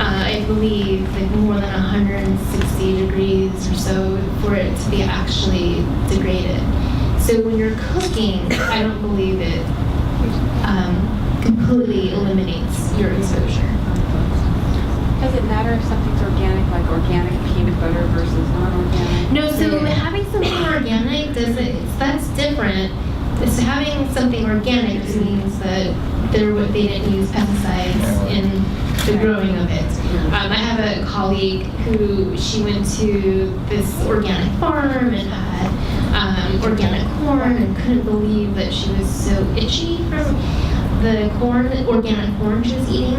I believe, like more than 160 degrees or so for it to be actually degraded. So when you're cooking, I don't believe it completely eliminates your exposure. Does it matter if something's organic, like organic peanut butter versus non-organic? No, so having something organic that's different. So having something organic just means that they didn't use pesticides in the growing of it. I have a colleague who she went to this organic farm and had organic corn and couldn't believe that she was so itchy from the organic corn she was eating.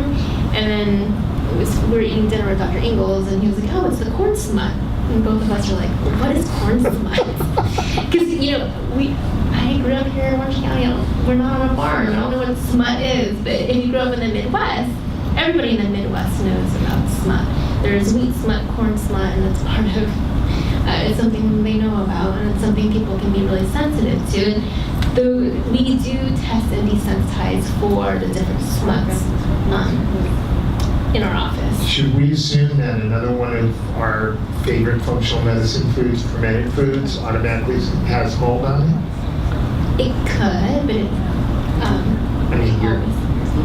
And then we were eating dinner with Dr. Ingalls and he was like, oh, it's the corn smut. And both of us are like, what is corn smut? Because, I grew up here in Orange County. We're not on a farm. I don't know what smut is. But if you grew up in the Midwest, everybody in the Midwest knows about smut. There's wheat smut, corn smut, and it's part of, it's something they know about, and it's something people can be really sensitive to. And we do test and desensitize for the different smuts in our office. Should we assume that another one of our favorite functional medicine foods, fermented foods, automatically has mold on it? It could, but I mean,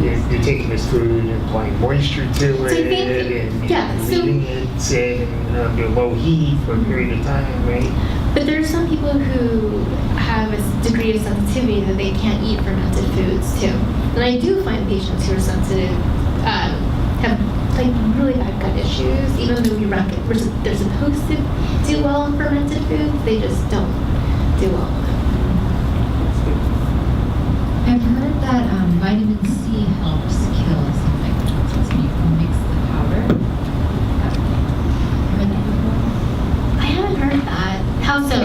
you're taking this food and applying moisture to So I it think- and yeah, so- leaving it sit under low heat for a period of time, right? But there are some people who have a degree of sensitivity that they can't eat fermented foods too. And I do find patients who are sensitive have like really bad gut issues, even though they're supposed to do well in fermented foods, they just don't do well with them. I've heard that vitamin C helps kill some mycotoxins when you mix the powder. Heard that before? I haven't heard that. How so?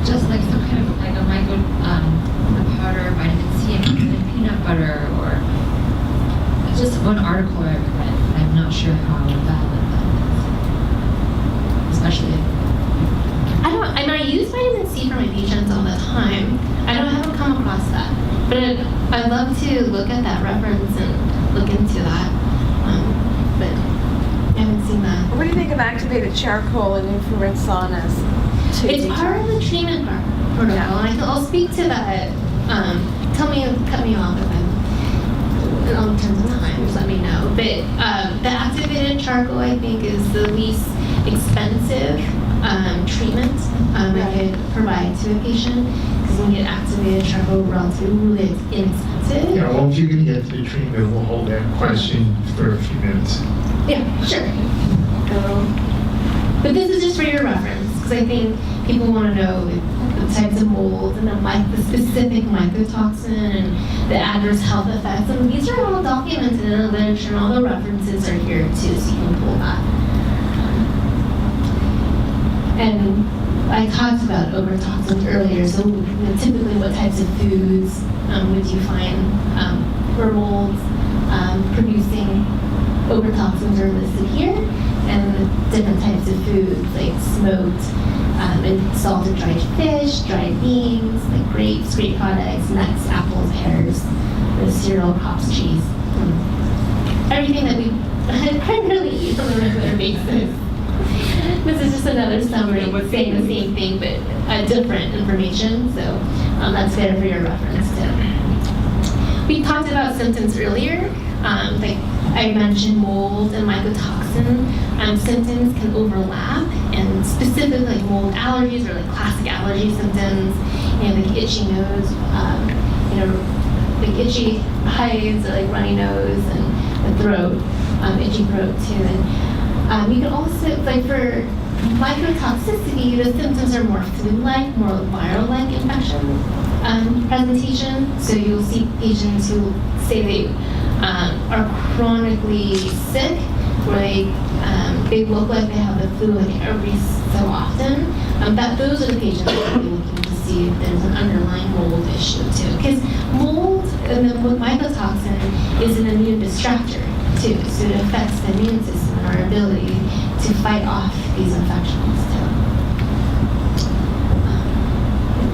Just like some kind of like the powder, vitamin C, and in peanut butter, or it's just one article I read, but I'm not sure how valid that is. Especially I use vitamin C for my patients all the time. I haven't come across that. But I'd love to look at that reference and look into that. you think of activated charcoal and infrared saunas? to It's detox? part of the treatment protocol, and I'll speak to that. Cut me off if I'm in terms of time. Just let me know. But the activated charcoal, I think, is the least expensive treatment I could provide to a patient, because when you get activated charcoal, really it's inexpensive. Yeah, well, if you're gonna get to the treatment, we'll hold that question for a few minutes. Yeah, sure. But this is just for your reference, because I think people want to know the types of molds and the specific mycotoxin and the adverse health effects. And these are all documented in the literature, and all the references are here too, so you can pull that. And I talked about overtoxins earlier, so typically what types of foods would you find for molds producing overtoxins are listed here, and the different types of foods like smoked and salted dried fish, dried beans, like grapes, grape products, nuts, apples, pears, the cereal, crops, cheese. Everything that we primarily eat on a regular basis. This is just another summary saying the same thing, but different information, so that's there for your reference too. We talked about symptoms earlier, like I mentioned mold and mycotoxin. Symptoms can overlap, and specifically like mold allergies or like classic allergy symptoms, like itchy nose, like itchy eyes or like runny nose and the throat, itchy throat too. And you can also, like for mycotoxicity, the symptoms are more flu-like, more viral-like infection presentation. So you'll see patients who say they are chronically sick, where they look like they have the flu like every so often. Those are the patients that we're looking to see if there's an underlying mold issue too. Because mold and then with mycotoxin is an immune distractor too, so it affects the immune system and our ability to fight off these infections too.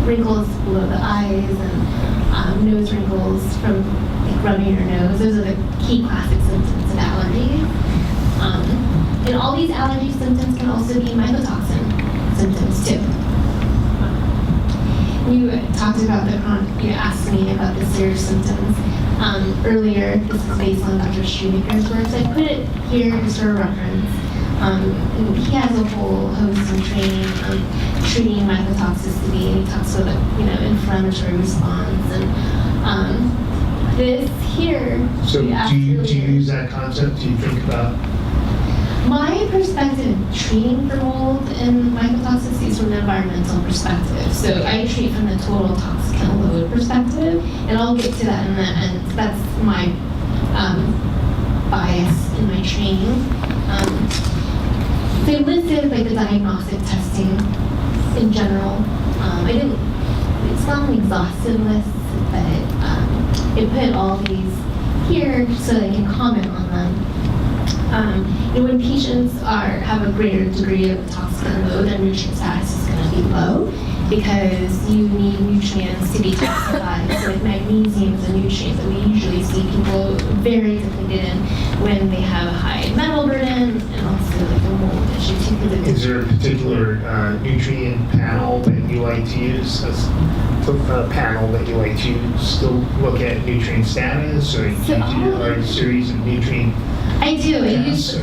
Wrinkles below the eyes and nose wrinkles from like rubbing your nose, those are the key classic symptoms of allergies. And all these allergy symptoms can also be mycotoxin symptoms too. You talked about you asked me about the serious symptoms earlier. This is based on Dr. Shoemaker's work. So I put it here just for reference. And he has a whole host of training on treating mycotoxicity, and he talks about inflammatory response and this here. So do you use that concept? Do you think about? My perspective in treating for mold and mycotoxicity is from an environmental perspective. So I treat from the total toxic load perspective, and I'll get to that in the end. That's my bias in my training. So I listed like the diagnostic testing in general. It's not an exhaustive list, but it put all these here so that I can comment on them. When patients have a greater degree of toxic load, their nutrient status is going to be low, because you need nutrients to be toxified. So like magnesium is a nutrient that we usually see people very depleted in when they have a high metal burden, and also like a mold issue too. Is there a particular nutrient panel that you like to use? A panel that you like to use to look at nutrient status, or do you do a series of nutrient? I do. I use,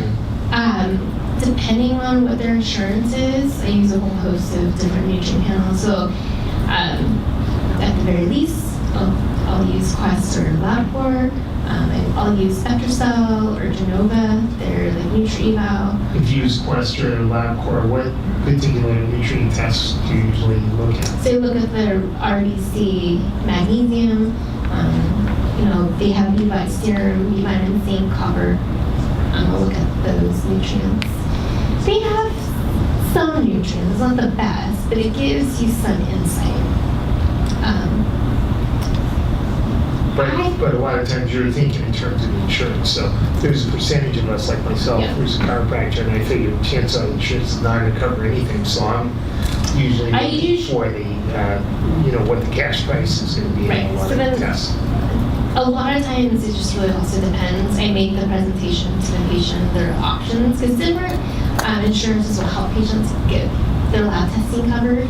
depending on what their insurance is, I use a whole host of different nutrient panels. So at the very least, I'll use Quest or LabCorp. I'll use Spectracell or Genova. They're like NutriEval. If you use Quest or LabCorp, what particular nutrient tests do you usually look at? So you look at their RBC magnesium. They have Weitz serum, vitamin zinc, copper. I'll look at those nutrients. They have some nutrients, it's not the best, but it gives you some insight. But a lot of times you're thinking in terms of insurance. So there's a percentage of us, like myself, who's a chiropractor, and I figure chances are insurance is not going to cover anything. So I'm usually looking for the, what the cash price is going to be on a lot of the tests. A lot of times it just really also depends. I make the presentation to the patient their options, because different insurances will help patients get their lab testing covered.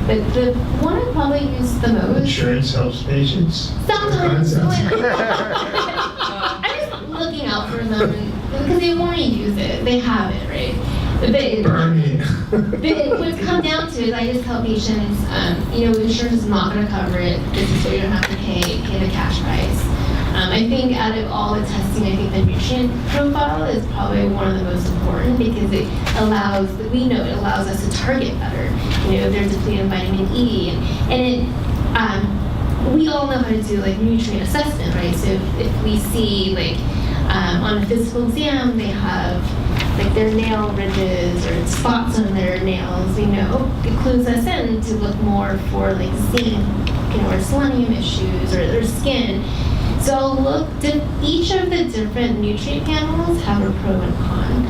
But the one I probably use the most. Insurance helps patients? Sometimes. Concepts. I'm just looking out for them because they want to use it. They have it, right? But Burn it. what it's come down to is I just tell patients, insurance is not going to cover it. This is what you're going to have to pay the cash price. I think out of all the testing, I think the nutrient profile is probably one of the most important because it allows us to target better. They're depleted in vitamin E, and we all know how to do like nutrient assessment, right? So if we see like on a physical exam they have like their nail ridges or spots on their nails, it clues us in to look more for like zinc, or selenium issues or their skin. So I'll look, each of the different nutrient panels have a pro and con.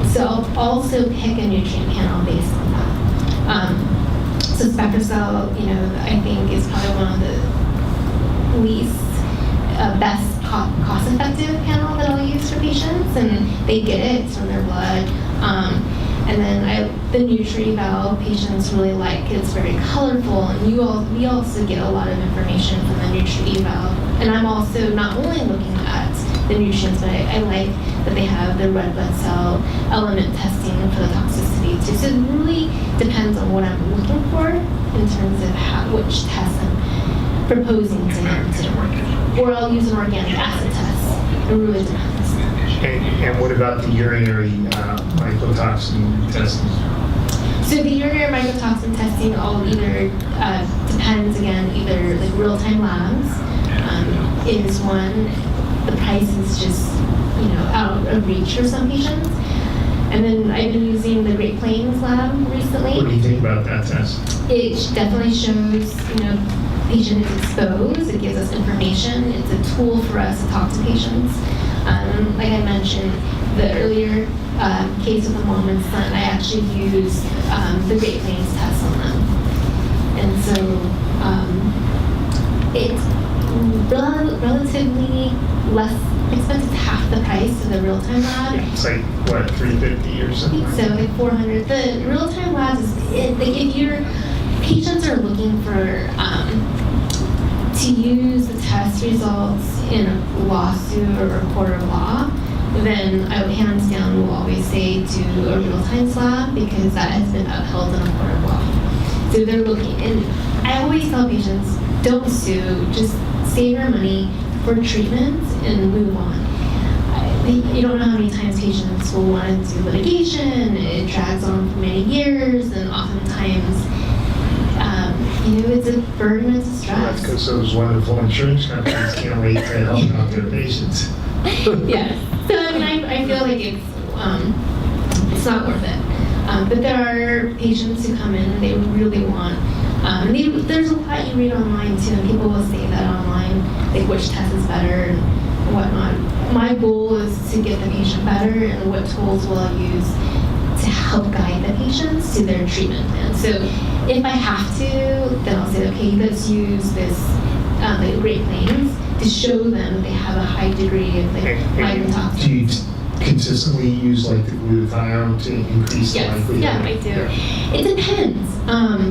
So I'll also pick a nutrient panel based on that. So SpectraCell, I think is probably one of the least best cost-effective panel that I'll use for patients, and they get it from their blood. And then the NutriVal patients really like. It's very colorful, and we also get a lot of information from the NutriVal. And I'm also not only looking at the nutrients, but I like that they have the red blood cell element testing for the toxicity too. So it really depends on what I'm looking for in terms of which test I'm proposing to him to. Or I'll use an organic acid test. It really depends. And what about the urinary mycotoxin testing? So the urinary mycotoxin testing all either depends again, either like real-time labs is one. The price is just out of reach for some patients. And then I've been using the Great Plains lab recently. What do you think about that test? It definitely shows patient is exposed. It gives us information. It's a tool for us to talk to patients. Like I mentioned, the earlier case with the mom and son, I actually used the Great Plains test on them. And so it's relatively less expensive, half the price of the real-time lab. It's like, what, $350 or something? So like $400. The real-time labs is, if your patients are looking for to use the test results in a lawsuit or a court of law, then I would hands down will always say do a real-time lab because that has been upheld in a court of law. So they're looking, and I always tell patients, don't sue, just save your money for treatment and move on. You don't know how many times patients will want to do litigation, it drags on for many years, and oftentimes it's a burden, it's a stress. That's because those wonderful insurance companies can't wait to help out their patients. Yes. So I feel like it's not worth it. But there are patients who come in and they really want. There's a lot you read online too, and people will say that online, like which test is better and whatnot. My goal is to get the patient better, and what tools will I use to help guide the patients to their treatment plan. So if I have to, then I'll say, okay, let's use this like Great Plains to show them that they have a high degree of like mycotoxins. Do you consistently use like the glutathione to increase the likelihood? Yeah, I do. It depends.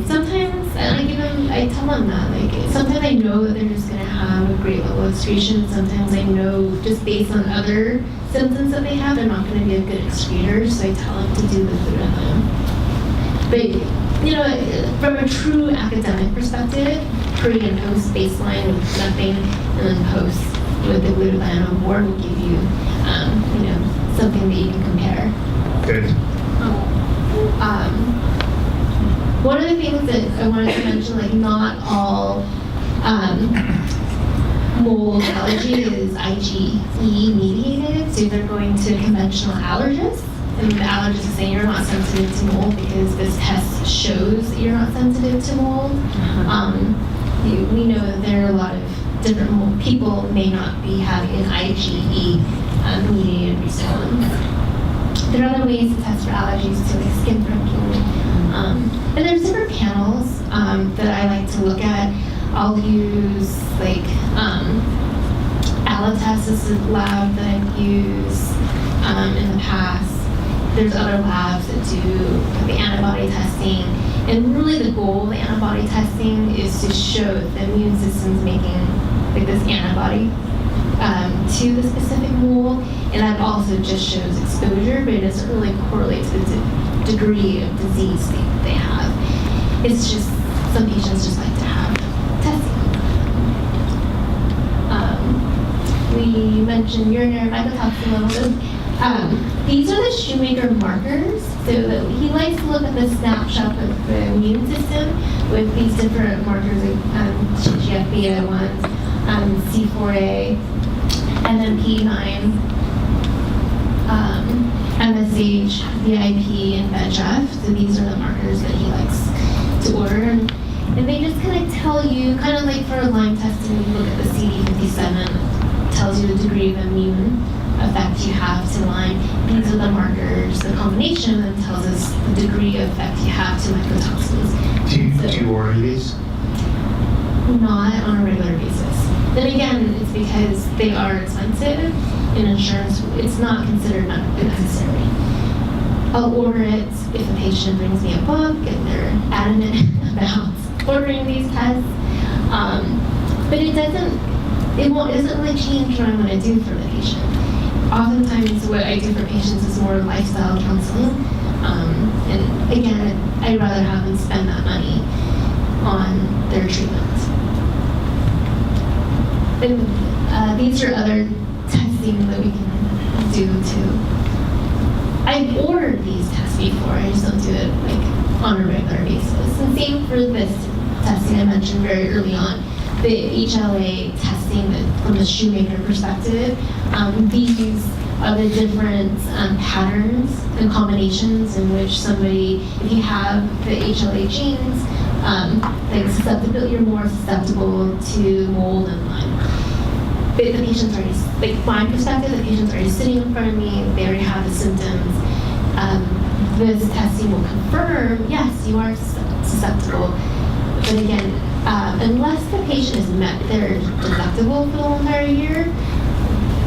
Sometimes, and I tell them that, like, sometimes I know that they're just going to have a great level of excretion. Sometimes I know, just based on other symptoms that they have, they're not going to be a good excreter, so I tell them to do the glutathione. But, from a true academic perspective, pre and post baseline with nothing, and then post with the glutathione on board will give you, something that you can compare. Good. One of the things that I wanted to mention, like not all mold allergy is IgE mediated, so they're going to conventional allergists, and the allergist is saying you're not sensitive to mold because this test shows that you're not sensitive to mold. We know that there are a lot of different mold. People may not be having an IgE mediated response. There are other ways to test for allergies too, like skin pricking. And there's different panels that I like to look at. I'll use like Allertest is a lab that I've used in the past. there's other labs that do the antibody testing. And really the goal of the antibody testing is to show that the immune system's making like this antibody to the specific mold. And that also just shows exposure, but it doesn't really correlate to the degree of disease state that they have. It's just, some patients just like to have testing. We mentioned urinary mycotoxin levels. These are the shoemaker markers. So that he likes to look at the snapshot of the immune system with these different markers, like TGF-beta1, C4A, and then P9, MSH, VIP, and VEGF. So these are the markers that he likes to order. And they just kind of tell you, kind of like for Lyme testing, you look at the CD57, tells you the degree of immune effect you have to Lyme. These are the markers. The combination of them tells us the degree of effect you have to mycotoxins. Do you order these? Not on a regular basis. Then again, it's because they are expensive. In insurance, it's not considered necessary. I'll order it if a patient brings me a book and they're adamant about ordering these tests. But it doesn't really change what I'm going to do for the patient. Oftentimes, what I do for patients is more lifestyle counseling. And again, I'd rather have them spend that money on their treatment. And these are other testing that we can do too. I've ordered these tests before, I just don't do it like on a regular basis. And same for this testing I mentioned very early on, the HLA testing from the shoemaker perspective. These are the different patterns and combinations in which somebody, if you have the HLA genes, like susceptibility, you're more susceptible to mold and Lyme. But the patient's already, like my perspective, the patient's already sitting in front of me, they already have the symptoms. This testing will confirm, yes, you are susceptible. But again, unless the patient has met their deductible for the whole entire year,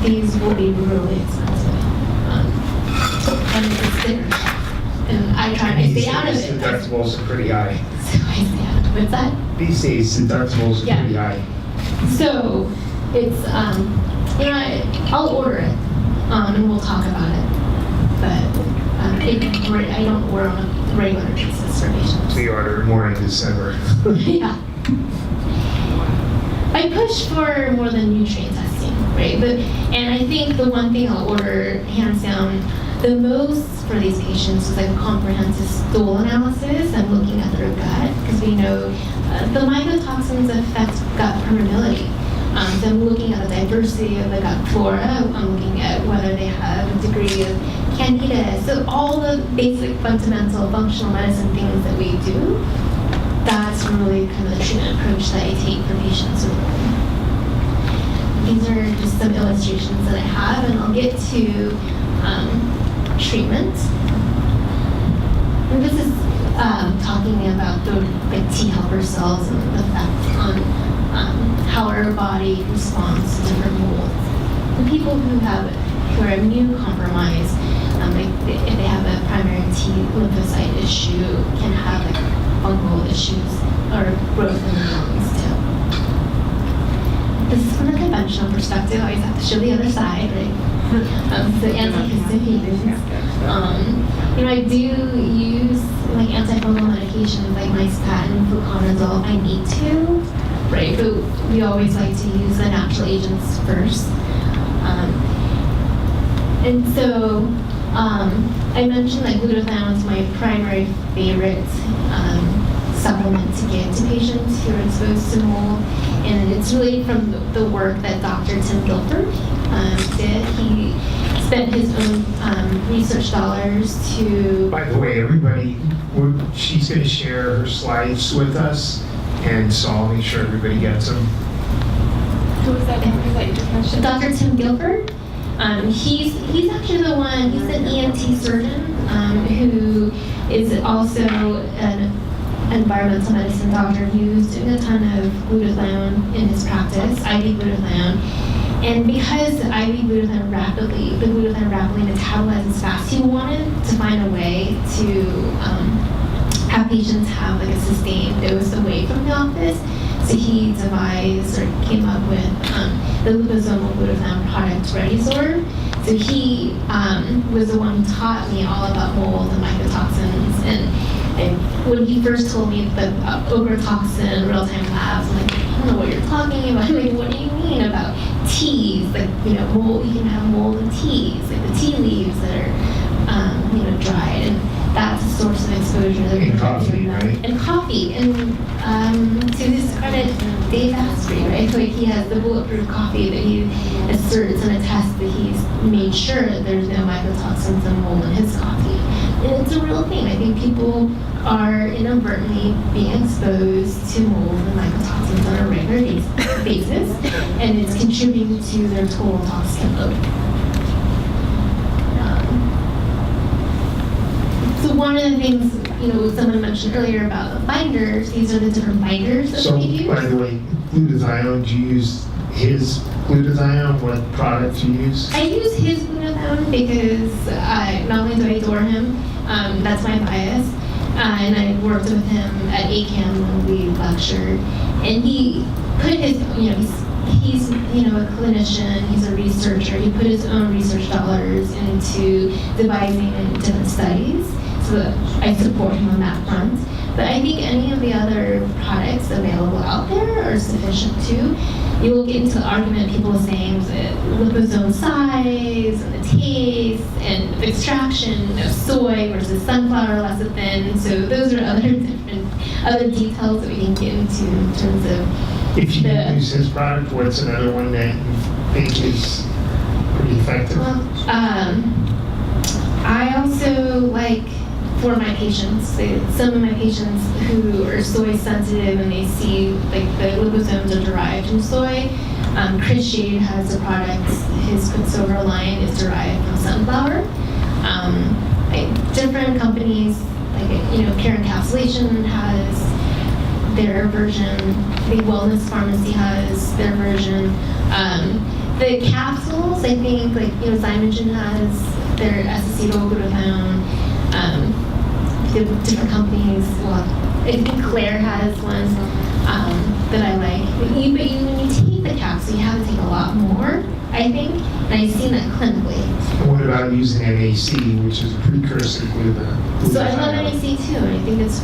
these will be really expensive. And it's a sticker shock. And I try to stay out of it. Deductibles are pretty high. So I stay out of it. What's that? These days, deductibles are pretty high. So it's, I'll order it, and we'll talk about it. But I don't order on a regular basis for patients. We order more in December. Yeah. I push for more than nutrient testing, right? And I think the one thing I'll order, hands down, the most for these patients is like a comprehensive stool analysis. I'm looking at their gut because we know the mycotoxins affect gut permeability. So I'm looking at the diversity of the gut flora. I'm looking at whether they have a degree of candida. So all the basic fundamental functional medicine things that we do, that's really kind of the treatment approach that I take for patients with Lyme. These are just some illustrations that I have, and I'll get to treatment. And this is talking about the T helper cells and the effect on how our body responds to different molds. And people who are immune compromised, if they have a primary T lymphocyte issue, can have like fungal issues or growth in the lungs too. This is from a conventional perspective. I always have to show the other side, right? So antihistamines. I do use like antifungal medications like nystatin and fluconazole if I need to, right? But we always like to use the natural agents first. And so I mentioned that glutathione is my primary favorite supplement to give to patients who are exposed to mold. And it's really from the work that Dr. Tim Guilford did. He spent his own research dollars to... By the way, everybody, she's going to share her slides with us, and so I'll make sure everybody gets them. Who was that name that you just mentioned? Dr. Tim Guilford. He's actually the one, he's an ENT surgeon who is also an environmental medicine doctor who's doing a ton of glutathione in his practice, IV glutathione. And because the glutathione rapidly metabolizes as fast, he wanted to find a way to have patients have like a sustained dose away from the office. So he devised or came up with the liposomal glutathione product ReadySorb. So he was the one who taught me all about mold and mycotoxins. And when he first told me the Ochratoxin real-time labs, I'm like, I don't know what you're talking about. Like, what do you mean about teas? Like, mold, you can have mold in teas, like the tea leaves that are, dried. And that's a source of exposure. In coffee, right? And coffee. And to his credit, Dave Asprey, right? Like, he has the bulletproof coffee that he asserts in a test that he's made sure that there's no mycotoxins and mold in his coffee. And it's a real thing. I think people are inadvertently being exposed to mold and mycotoxins on a regular basis, and it's contributing to their total toxin load. So one of the things, someone mentioned earlier about the binders, these are the different binders that So, we use. by the way, glutathione, do you use his glutathione? What product do you use? I use his glutathione because not only do I adore him, that's my bias, and I worked with him at ACAM when we lectured, and he put his, he's a clinician, he's a researcher, he put his own research dollars into devising different studies, so I support him on that front. But I think any of the other products available out there are sufficient too. You will get into the argument, people saying that liposome size and the taste and the extraction of soy versus sunflower lecithin. So those are other details that we can get into in terms of If you use his product, what's another one that you think is pretty effective? I also like, for my patients, some of my patients who are soy sensitive and they see like the liposomes are derived from soy, Chris Shade has a product, his Quicksilver line is derived from sunflower. Different companies, Care Encapsulation has their version, the Wellness Pharmacy has their version. The capsules, I think, Zymogen has their acetylglutathione. Different companies, I think Claire has one that I like. But when you take the capsule, you have to take a lot more, I think, and I've seen that clinically. And what about using NAC, which is a precursor to glutathione? So I love NAC too, and I think it's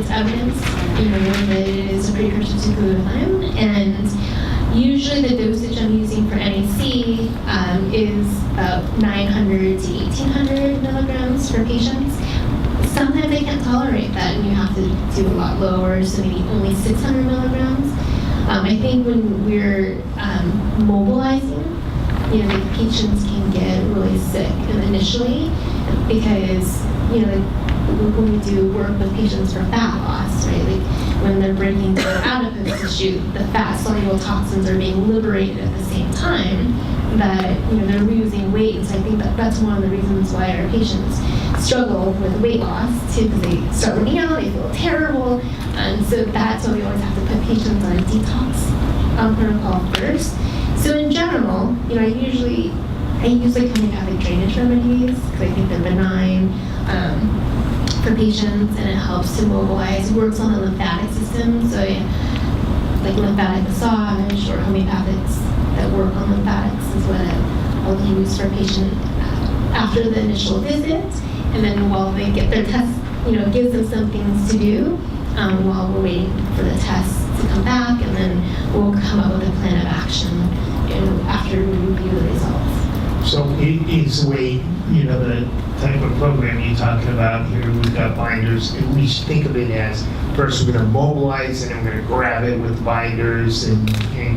evidence, that it is a precursor to glutathione, and usually the dosage I'm using for NAC is about 900 to 1800 milligrams for patients. Sometimes they can't tolerate that, and you have to do a lot lower, so maybe only 600 milligrams. I think when we're mobilizing, the patients can get really sick initially because, when we do work with patients for fat loss, right? When they're breaking down adipose tissue, the fat soluble toxins are being liberated at the same time that, they're losing weight. And so I think that's one of the reasons why our patients struggle with weight loss too, because they start working out, they feel terrible. And so that's why we always have to put patients on a detox protocol first. So in general, I use homeopathic drainage remedies because I think they're benign for patients, and it helps to mobilize, works on the lymphatic system. So like lymphatic massage or homeopathics that work on lymphatics is what I'll use for a patient after the initial visit, and then while they get their test, gives them some things to do while we're waiting for the tests to come back, and then we'll come up with a plan of action after we review the results. So is the way, the type of program you're talking about here, we've got binders, and we should think of it as first we're going to mobilize and then we're going to grab it with binders and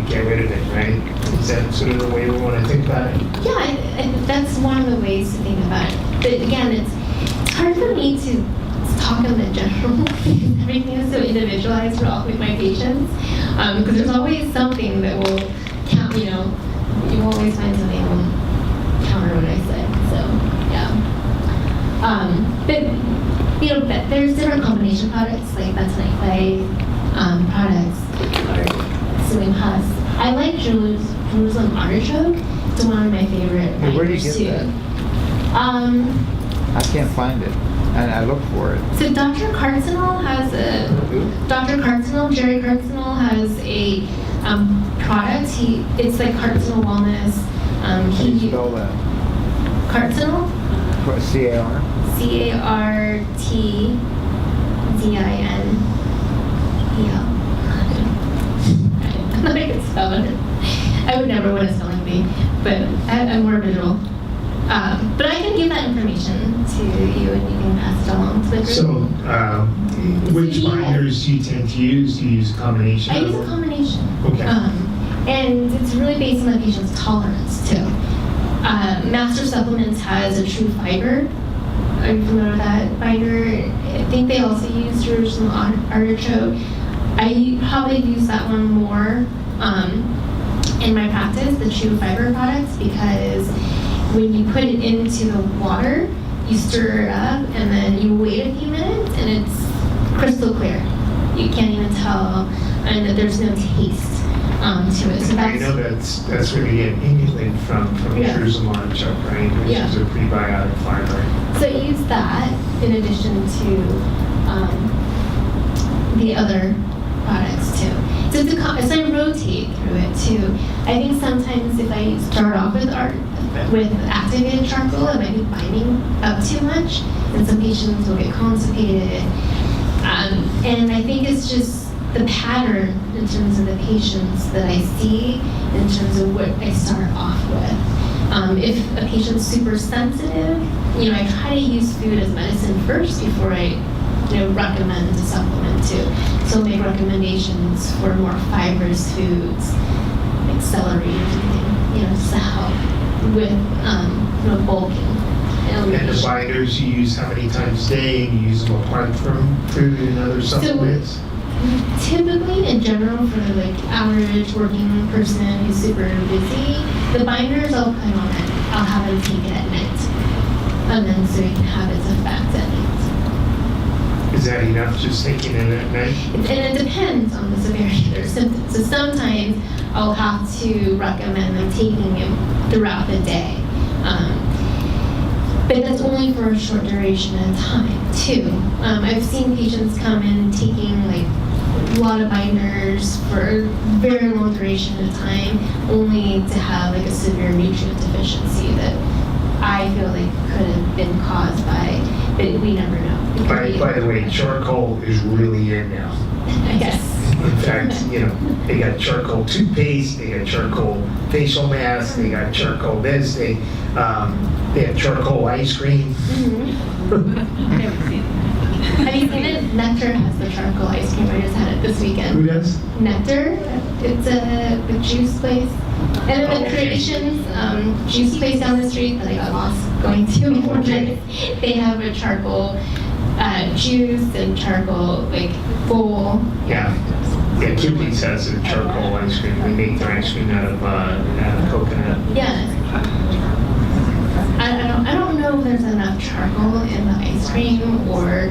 get rid of it, right? Is that sort of the way we want to think about it? Yeah, and that's one of the ways to think about it. But again, it's hard for me to talk in the general because everything is so individualized for all of my patients. Because there's always something that will count, you will always find something that will counter what I say. So, yeah. But there's different combination products, like bentonite clay products or psyllium husk. I I like Jerusalem artichoke. It's one of my favorite Hey, where do you binders, get too. that? I can't find it, and I look for it. So Dr. Carcinal has Jerry Carcinal has a product. It's like Carcinal Wellness. How do you spell that? Carcinal? C-A-R? Cartdin. I don't know if I can spell it. I would never want a spelling bee, but I'm more visual. But I can give that information to you and you can pass it along to the group. So, which binders do you tend to use? Do you use a combination? I of use a them? combination. Okay. And it's really based on the patient's tolerance too. Master Supplements has a true fiber. Are you familiar with that binder? I think they also use Jerusalem artichoke. I probably use that one more in my practice, the true fiber products, because when you put it into the water, you stir it up and then you wait a few minutes and it's crystal clear. You can't even tell, and there's no taste to it. So I know that's where you get inulin from Yeah. Jerusalem artichoke, right? Which Yeah. is a prebiotic fiber. So I use that in addition to the other products too. So so I rotate through it too. I think sometimes if I start off with activated charcoal, it might be binding up too much, and some patients will get constipated. And I think it's just the pattern in terms of the patients that I see, in terms of what I start off with. If a patient's super sensitive, I try to use food as medicine first before I recommend a supplement too. So I'll make recommendations for more fibrous foods, like celery or something, just to help with bulking. And the binders you use how many times a day? And you use them apart from food and other supplements? Typically, in general, for like average working person who's super busy, the binders I'll put on it. I'll have them take it at night, and then so it can have its effect at night. Is that enough just taking it at night? And it depends on the severity of their symptoms. So sometimes I'll have to recommend them taking it throughout the day. But that's only for a short duration at a time, too. I've seen patients come in taking like a lot of binders for a very long duration of time, only to have like a severe nutrient deficiency that I feel like could have been caused by, but we never know. It could By be- the way, charcoal is really in now. Yes. In fact, they got charcoal toothpaste, they got charcoal facial mask, they got charcoal this, they have charcoal ice cream. I haven't seen it. Have you seen it? Nectar has the charcoal ice cream. I just had it this Who weekend. does? Nectar, it's a juice place. And then the Okay. Creations juice place down the street that I got lost going to before Okay. they have a charcoal juice and charcoal like bowl. Yeah. Yeah, Capri's has a charcoal ice cream. They make their ice cream out of coconut. Yeah. I don't know if there's enough charcoal in the ice cream or,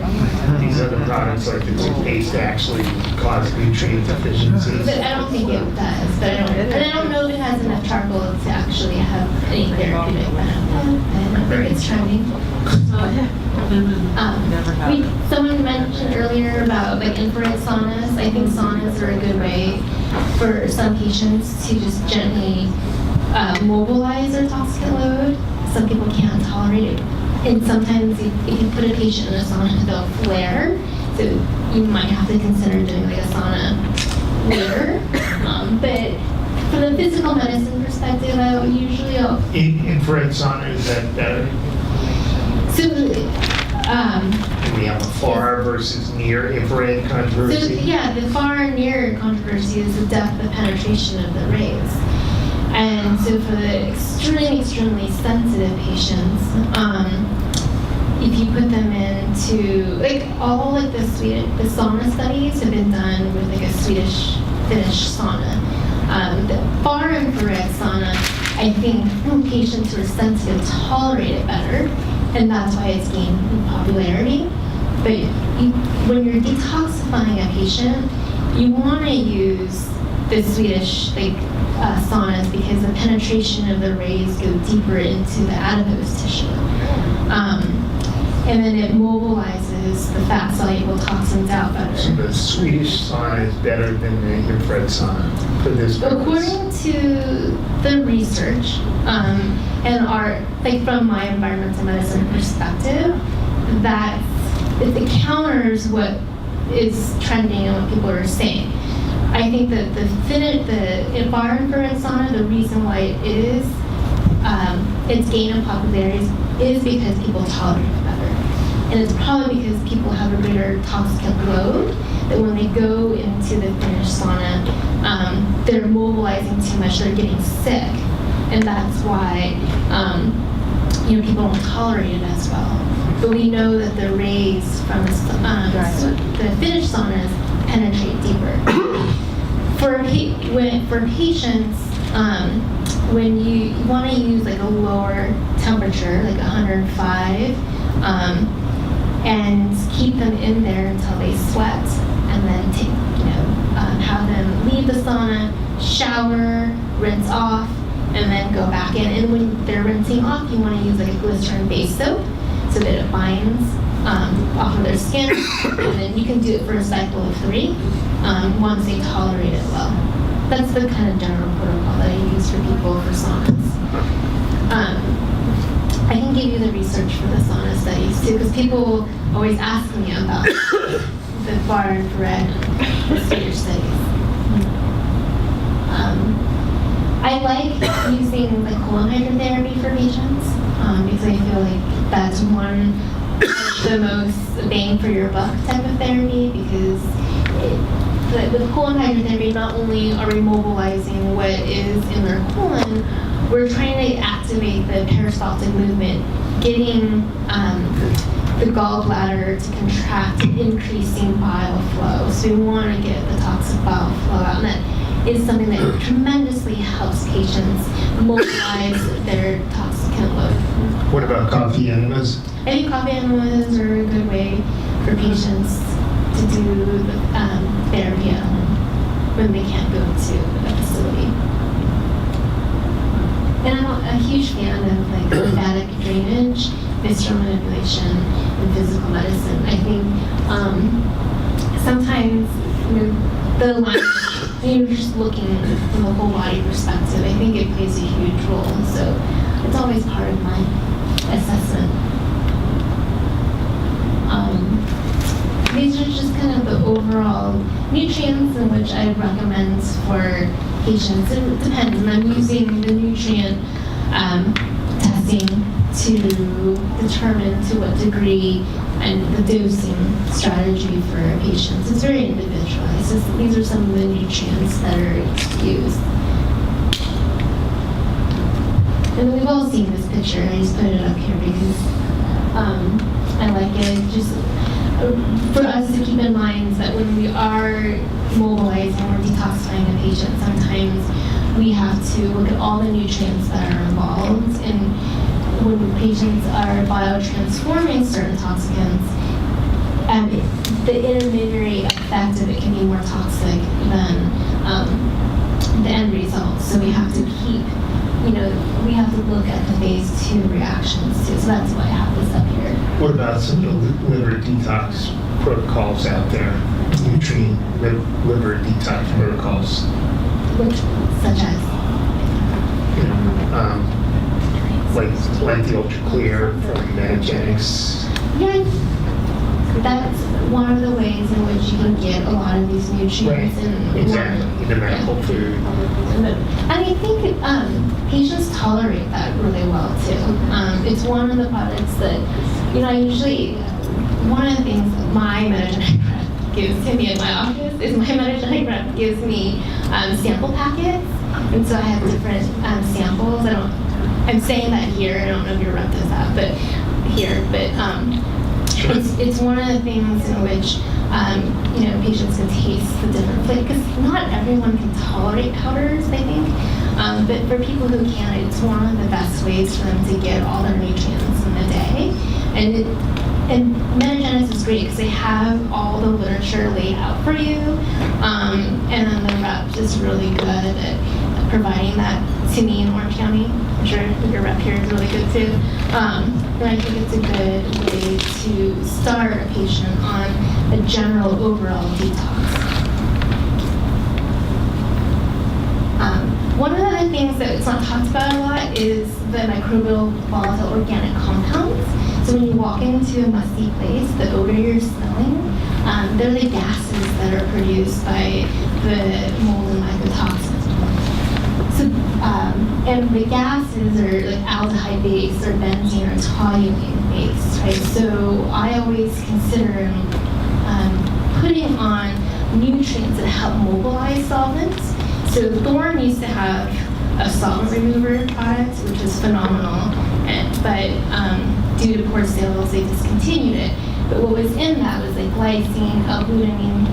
These other products like the toothpaste actually cause nutrient deficiencies. but I don't think it does. But I don't know if it has enough charcoal to actually have any therapeutic benefit. I think it's trending. Someone mentioned earlier about like infrared saunas. I think saunas are a good way for some patients to just gently mobilize their toxic load. Some people can't tolerate it. And sometimes if you put a patient in a sauna, they'll flare. So you might have to consider doing like a sauna later. But from the physical medicine perspective, Infrared sauna, is that better? So, Do we have a far versus near infrared controversy? the far and near controversy is the depth of penetration of the rays. And so for the extremely sensitive patients, if you put them into, like all like the sauna studies have been done with like a Finnish sauna. The far infrared sauna, I think patients who are sensitive tolerate it better, and that's why it's gained in popularity. But when you're detoxifying a patient, you want to use the Swedish saunas because the penetration of the rays go deeper into the adipose tissue. And then it mobilizes the fat-soluble toxins out So better. the Swedish sauna is better than the infrared sauna for this purpose? According to the research, and from my environmental medicine perspective, that it counters what is trending and what people are saying. I think that the infrared sauna, the reason why it's gained in popularity is because people tolerate it better. And it's probably because people have a greater toxicant load, that when they go into the Finnish sauna, they're mobilizing too much, they're getting sick. And that's why people don't tolerate it as well. But we know that the rays from the Finnish saunas penetrate deeper. For patients, when you want to use like a lower temperature, like 105, and keep them in there until they sweat, and then have them leave the sauna, shower, rinse off, and then go back in. And when they're rinsing off, you want to use like a glycerin-based soap so that it binds off of their skin. And then you can do it for a cycle of 3 once they tolerate it well. That's the kind of general protocol that I use for people for saunas. I can give you the research for the sauna studies too, because people always ask me about the far infrared Swedish studies. I like using the colon hydrotherapy for patients because I feel like that's one of the most bang for your buck type of therapy, because with colon hydrotherapy, not only are we mobilizing what is in their colon, we're trying to activate the peristaltic movement, getting the gallbladder to contract, increasing bile flow. So we want to get the toxic bile flow out, and that is something that tremendously helps patients mobilize their toxicant load. What about coffee enemas? I think coffee enemas are a good way for patients to do the therapy at home when they can't go to a facility. And I'm a huge fan of like lymphatic drainage, visceral manipulation, and physical medicine. I think sometimes the line, you're just looking from a whole body perspective. I think it plays a huge role. So it's always part of my assessment. These are just kind of the overall nutrients in which I recommend for patients. It depends, and I'm using the nutrient testing to determine to what degree and the dosing strategy for patients. It's very individualized. These are some of the nutrients that are used. And we've all seen this picture. I just put it up here because I like it. Just for us to keep in mind that when we are mobilizing or detoxifying a patient, sometimes we have to look at all the nutrients that are involved. And when patients are biotransforming certain toxicants, the intermediary effect of it can be more toxic than the end result. So we have to keep, we have to look at the phase 2 reactions too. So that's why I have this up here. What about some of the liver detox protocols out there? Nutrient liver detox protocols. Such as? Like the Ultra Clear from Metagenics. Yeah, that's one of the ways in which you can get a lot of these nutrients in Exactly, the medical food. And I think patients tolerate that really well too. It's one of the products that, one of the things my Metagenic rep gives to me in my office is my Metagenic rep gives me sample packets. And so I have different samples. I'm saying that here, I don't know if your rep does that, but here, it's one of the things in which patients can taste the different flavors, because not everyone can tolerate powders, I think. But for people who can, it's one of the best ways for them to get all their nutrients in a day. And and Metagenesis is great because they have all the literature laid out for you, and then the rep is really good at providing that to me in Orange County. I'm sure your rep here is really good too. And I think it's a good way to start a patient on a general overall detox. One of the other things that's not talked about a lot is the microbial volatile organic compounds. So when you walk into a musty place, the odor you're smelling, they're the gases that are produced by the mold and mycotoxins. So, and the gases are like aldehyde based or benzene or toluene based, right? So I always consider putting on nutrients that help mobilize solvents. So Thorne used to have a solvent remover product, which was phenomenal, but due to poor sales, they discontinued it. But what was in that was like glycine, L-glutamine,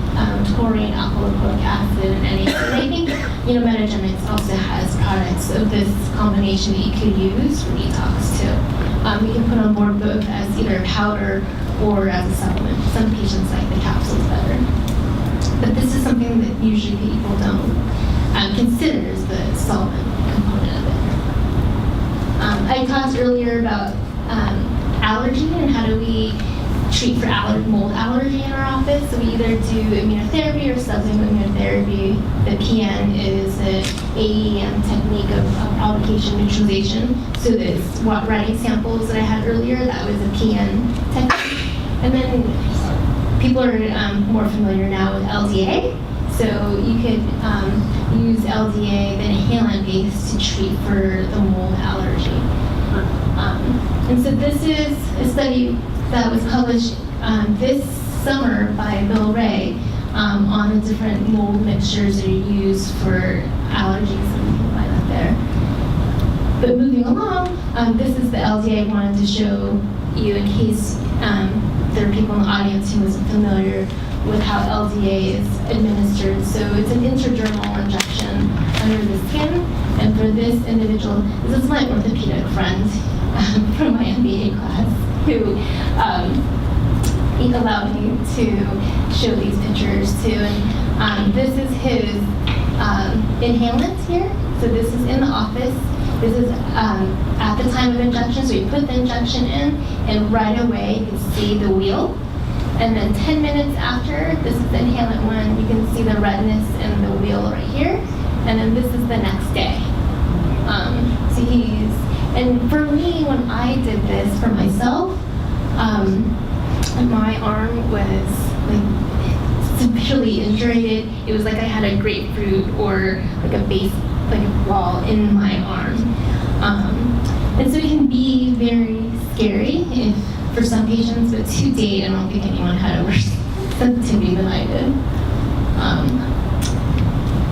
taurine, alpha-lipoic acid, and NAD. And I think, Metagenics also has products of this combination that you could use for detox too. You can put on board both as either a powder or as a supplement. Some patients like the capsules better. But this is something that usually people don't consider as the solvent component of it. I talked earlier about allergy and how do we treat for mold allergy in our office. So we either do immunotherapy or sublingual immunotherapy. The PN is an AEM technique of provocation neutralization. So this writing samples that I had earlier, that was a PN technique. And then people are more familiar now with LDA. So you could use LDA, the inhalant base, to treat for the mold allergy. And so this is a study that was published this summer by Bill Ray on the different mold mixtures that are used for allergies, and you can find that there. But moving along, this is the LDA I wanted to show you in case there are people in the audience who wasn't familiar with how LDA is administered. So it's an intradermal injection under the skin. And for this individual, this is my orthopedic friend from my MBA class who he allowed me to show these pictures too. And this is his inhalant here. So this is in the office. This is at the time of injection. So you put the injection in, and right away you can see the wheel. And then 10 minutes after, this is the inhalant one, you can see the redness in the wheel right here. And then this is the next day. And for me, when I did this for myself, my arm was like severely injured. It was like I had a grapefruit or like a base, like a ball in my arm. And so it can be very scary for some patients, but to date, I don't think anyone had a worse sensitivity than I did.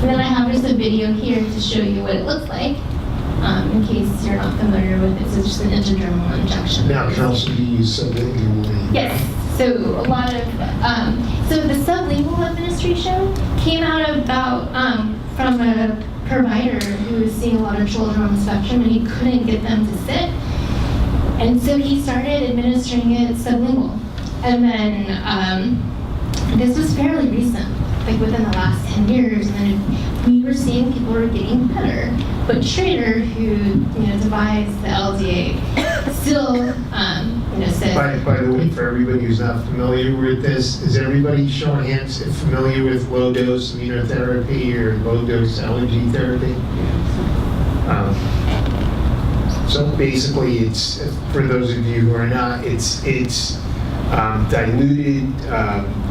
And then I have just a video here to show you what it looks like, in case you're not familiar with it. So it's just an intradermal injection. Now, can also be used sublingually. Yes. So a lot of, so the sublingual administration came out about from a provider who was seeing a lot of children on the spectrum, and he couldn't get them to sit. And so he started administering it sublingual. And then this was fairly recent, like within the last 10 years. And then we were seeing people were getting better. But Schrader, who devised the LDA, still said. By the way, for everybody who's not familiar with this, is everybody showing hands familiar with low-dose immunotherapy or low-dose allergy therapy? So basically, it's, for those of you who are not, it's diluted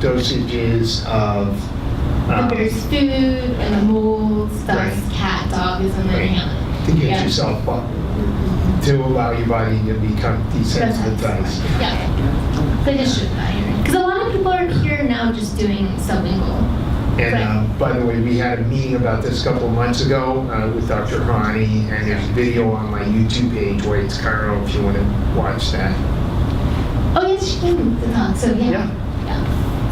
dosages of There's food and the molds, dust, cat, dog is in there. to get yourself up, to allow your body to become desensitized. Yeah, they just should die. Because a lot of people are here now just doing sublingual. And by the way, we had a meeting about this a couple of months ago with Dr. Hani, and there's a video on my YouTube page, Weitz, Carl, if you want to watch that. Oh yes, she came to talk, so yeah.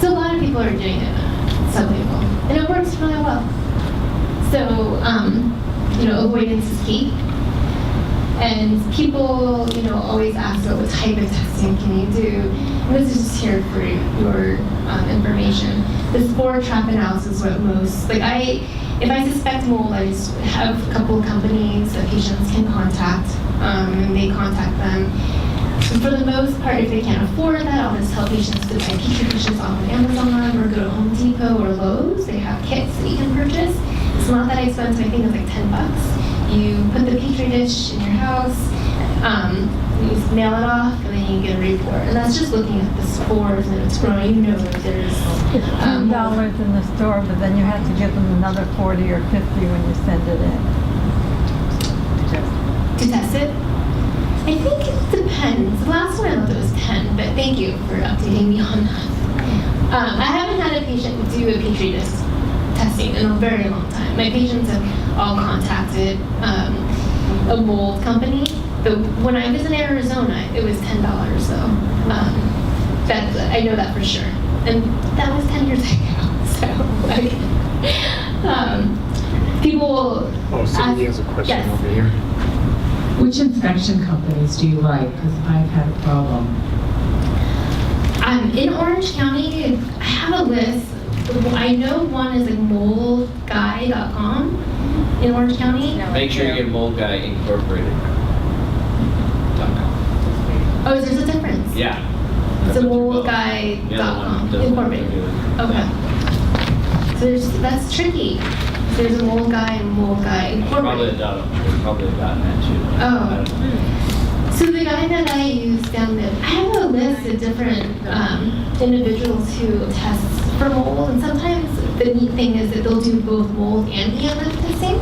So a lot of people are doing it sublingual, and it works really well. So, avoidance is key. And people, always ask, what type of testing can you do? And this is just here for your information. The spore trap analysis is what most, if I suspect mold, I just have a couple of companies that patients can contact, and they contact them. So for the most part, if they can't afford that, I'll just tell patients to buy Petri dishes off of Amazon or go to Home Depot or Lowe's. They have kits that you can purchase. It's not that expensive. I think it's like $10. You put the Petri dish in your house, you just mail it off, and then you get a report. And that's just looking at the spores and it's growing. You know that there's It's $10 in the store, but then you have to give them another 40 or 50 when you send it in. to test it. I think it depends. The last one I looked at was 10, but thank you for updating me on that. I haven't had a patient do a Petri dish testing in a very long time. My patients have all contacted a mold company, but when I was in Arizona, it was $10 though. I know that for sure, and that was 10 years ago. So people. Oh, Cindy has a question yes. over here. Which inspection companies do you like? Because I've had a problem. In Orange County, I have a list. I know one is like moldguy.com in Orange County. Make sure you get Mold Guy Incorporated. Oh, there's a difference. Yeah. It's a moldguy.com incorporated. Okay. So that's tricky. There's a mold guy and mold guy incorporated. Probably have gotten that too. Oh. So the guy that I use down there, I have a list of different individuals who test for mold, and sometimes the neat thing is that they'll do both mold and EMF testing.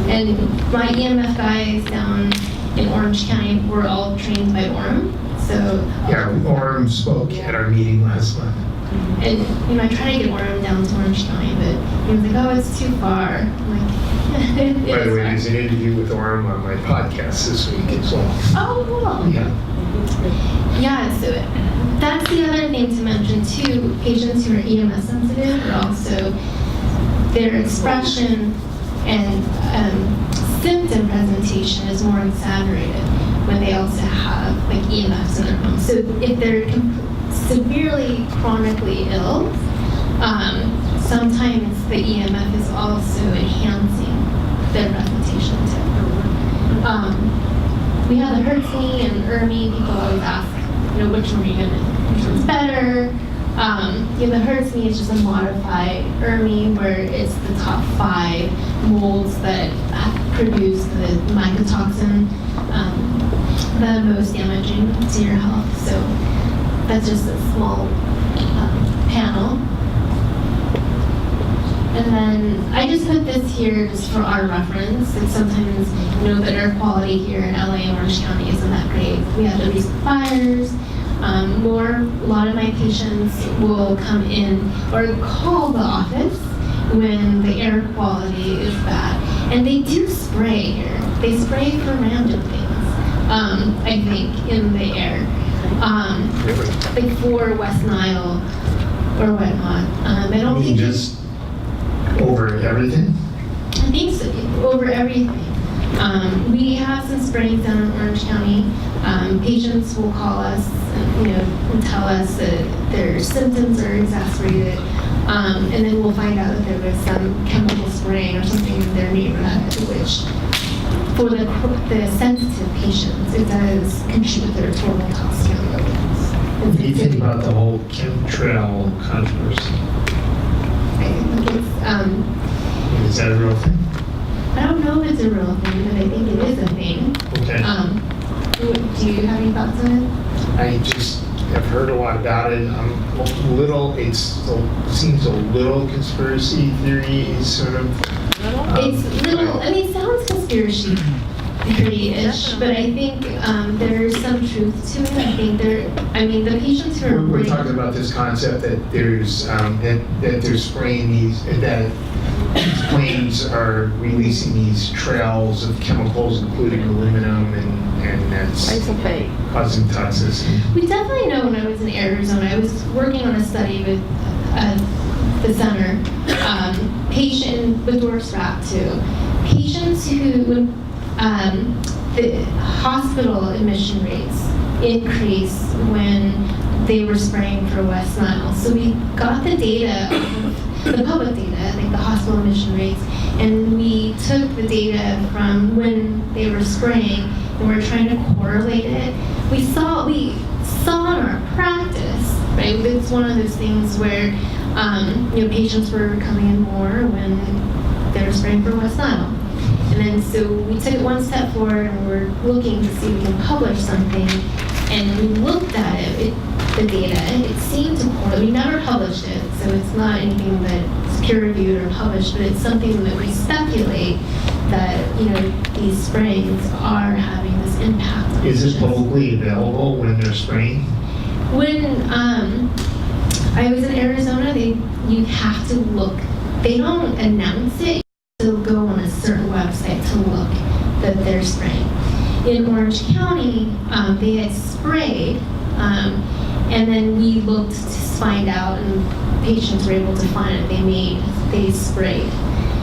And my EMF guys down in Orange County were all trained by Orem. So Yeah, Orem spoke at our meeting last month. and I try to get Orem down to Orange County, but he was like, "Oh, it's too far." I'm like, it By the is way, far. there's an interview with Orem on my podcast this week as well. Oh, cool. Yeah. Yeah, so that's the other thing to mention too. Patients who are EMS sensitive are also, their expression and symptom presentation is more exaggerated when they also have like EMFs in their home. So if they're severely chronically ill, sometimes the EMF is also enhancing their presentation too. We have the Hertz-me and Ermi. People always ask, which one's better? The Hertz-me is just a modified Ermi, where it's the top 5 molds that produce the mycotoxin, the most damaging to your health. So that's just a small panel. And then I just put this here just for our reference. And sometimes the air quality here in LA and Orange County isn't that great. We had the recent fires. A lot of my patients will come in or call the office when the air quality is bad. And they do spray here. They spray for random things, I think, in the air. Like for West Nile or whatnot. I don't think just over everything? I think so, over everything. We have some sprayings down in Orange County. Patients will call us and tell us that their symptoms are exacerbated. And then we'll find out that there was some chemical spraying or something in their neighborhood, which for the sensitive patients, it does contribute to their total toxicity. What do you think about the whole chemtrail controversy? I think it's, Is that a real thing? I don't know if it's a real thing, but I think it is a thing. Okay. Do you have any thoughts on it? I just have heard a lot about it. Seems a little conspiracy theory sort of. It's little, it sounds conspiracy theory-ish, but I think there's some truth to it. I think the patients who are We're talking about this concept that there's that they're spraying that these planes are releasing these trails of chemicals, including aluminum, and that's causing toxicity. We definitely know. When I was in Arizona, I was working on a study with the center, patient with dorsal wrap too. Patients who the hospital admission rates increased when they were spraying for West Nile. So we got the data, the public data, like the hospital admission rates, and we took the data from when they were spraying, and we're trying to correlate it. We saw in our practice, right? It's one of those things where patients were coming in more when they were spraying for West Nile. And then so we took it one step forward, and we're looking to see if we can publish something. And we looked at it, the data. It seemed to correlate. We never published it, so it's not anything that's peer-reviewed or published, but it's something that we speculate that these sprayings are having this impact on Is it patients. publicly available when they're spraying? When I was in Arizona, you have to look. They don't announce it. They'll go on a certain website to look that they're spraying. In Orange County, they had sprayed, and then we looked to find out, and patients were able to find it. They sprayed.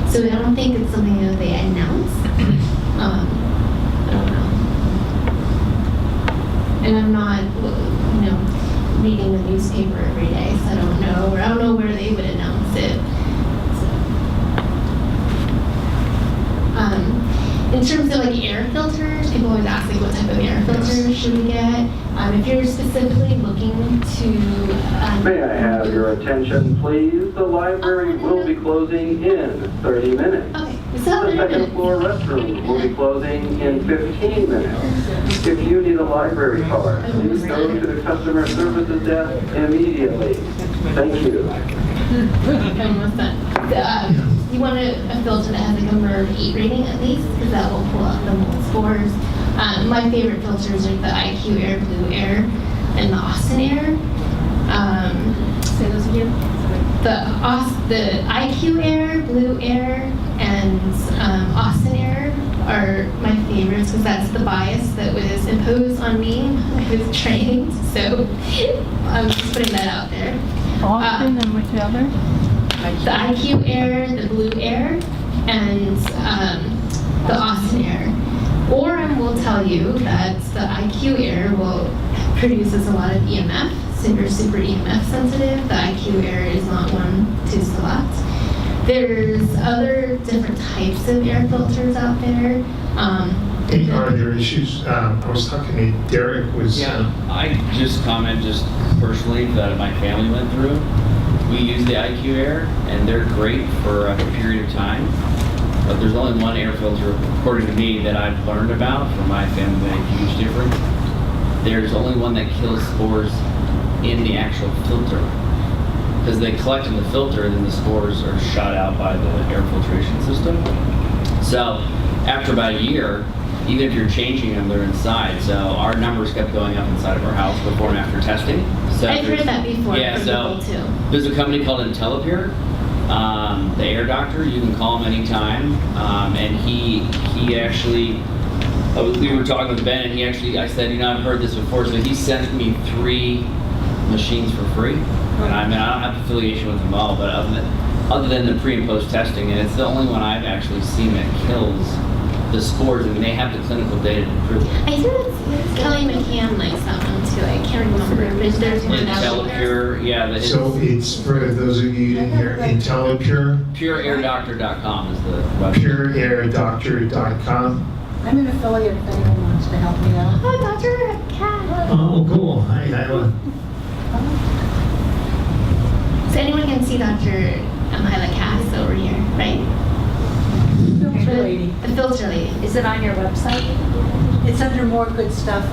So I don't think it's something that they announce. I don't know. And I'm not, reading the newspaper every day, so I don't know where they would announce it. In terms of air filters, people always ask what type of air filters should we get. If you're specifically looking to... May I have your attention, please? The library will be closing in 30 minutes. Okay, The second floor restroom will be closing in 15 minutes. If you need a library card, please go to the customer services desk immediately. Thank you. Almost done. You want a filter that has a MERV 8 rating at least, because that will pull up the mold spores. My favorite filters are the IQ Air, Blue Air, and the Austin Air. Say those again. The IQ Air, Blue Air, and Austin Air are my favorites because that's the bias that was imposed on me when I was trained. So I'm just putting that out there. Austin and which other? The IQ Air, the Blue Air, and the Austin Air. Orem will tell you that the IQ Air produces a lot of EMF, so you're super EMF sensitive. The IQ Air is not one to select. There's other different types of air filters out there. Are there issues? I was talking to Derek. I just comment personally that my family went through. We use the IQ Air, and they're great for a period of time. But there's only one air filter, according to me, that I've learned about from my family that makes a huge difference. There's only one that kills spores in the actual filter. Because they collect in the filter, and then the spores are shot out by the air filtration system. So after about a year, even if you're changing them, they're inside. So our numbers kept going up inside of our house before and after testing. So I've heard that before from people too. There's a company called Intellipure, the air doctor. You can call him anytime. And he actually, we were talking with Ben, and I said, I've heard this before. So he sent me 3 machines for free. And I don't have affiliation with them all, but other than the pre and post testing, and it's the only one I've actually seen that kills the spores, and they have the clinical data to prove it. I think that's Kelly McCann likes that one too. I can't remember, but there's one out there. Intellipure, yeah. So it's for those of you who didn't hear, Intellipure. PureAirDoctor.com is the website. PureAirDoctor.com. I'm an affiliate if anyone wants to help me out. Oh, Dr. Cat. Oh, cool. Hi. So anyone can see Dr. Hyla Cass over here, right? Filter lady. The filter lady. Is it on your website? It's under more good stuff,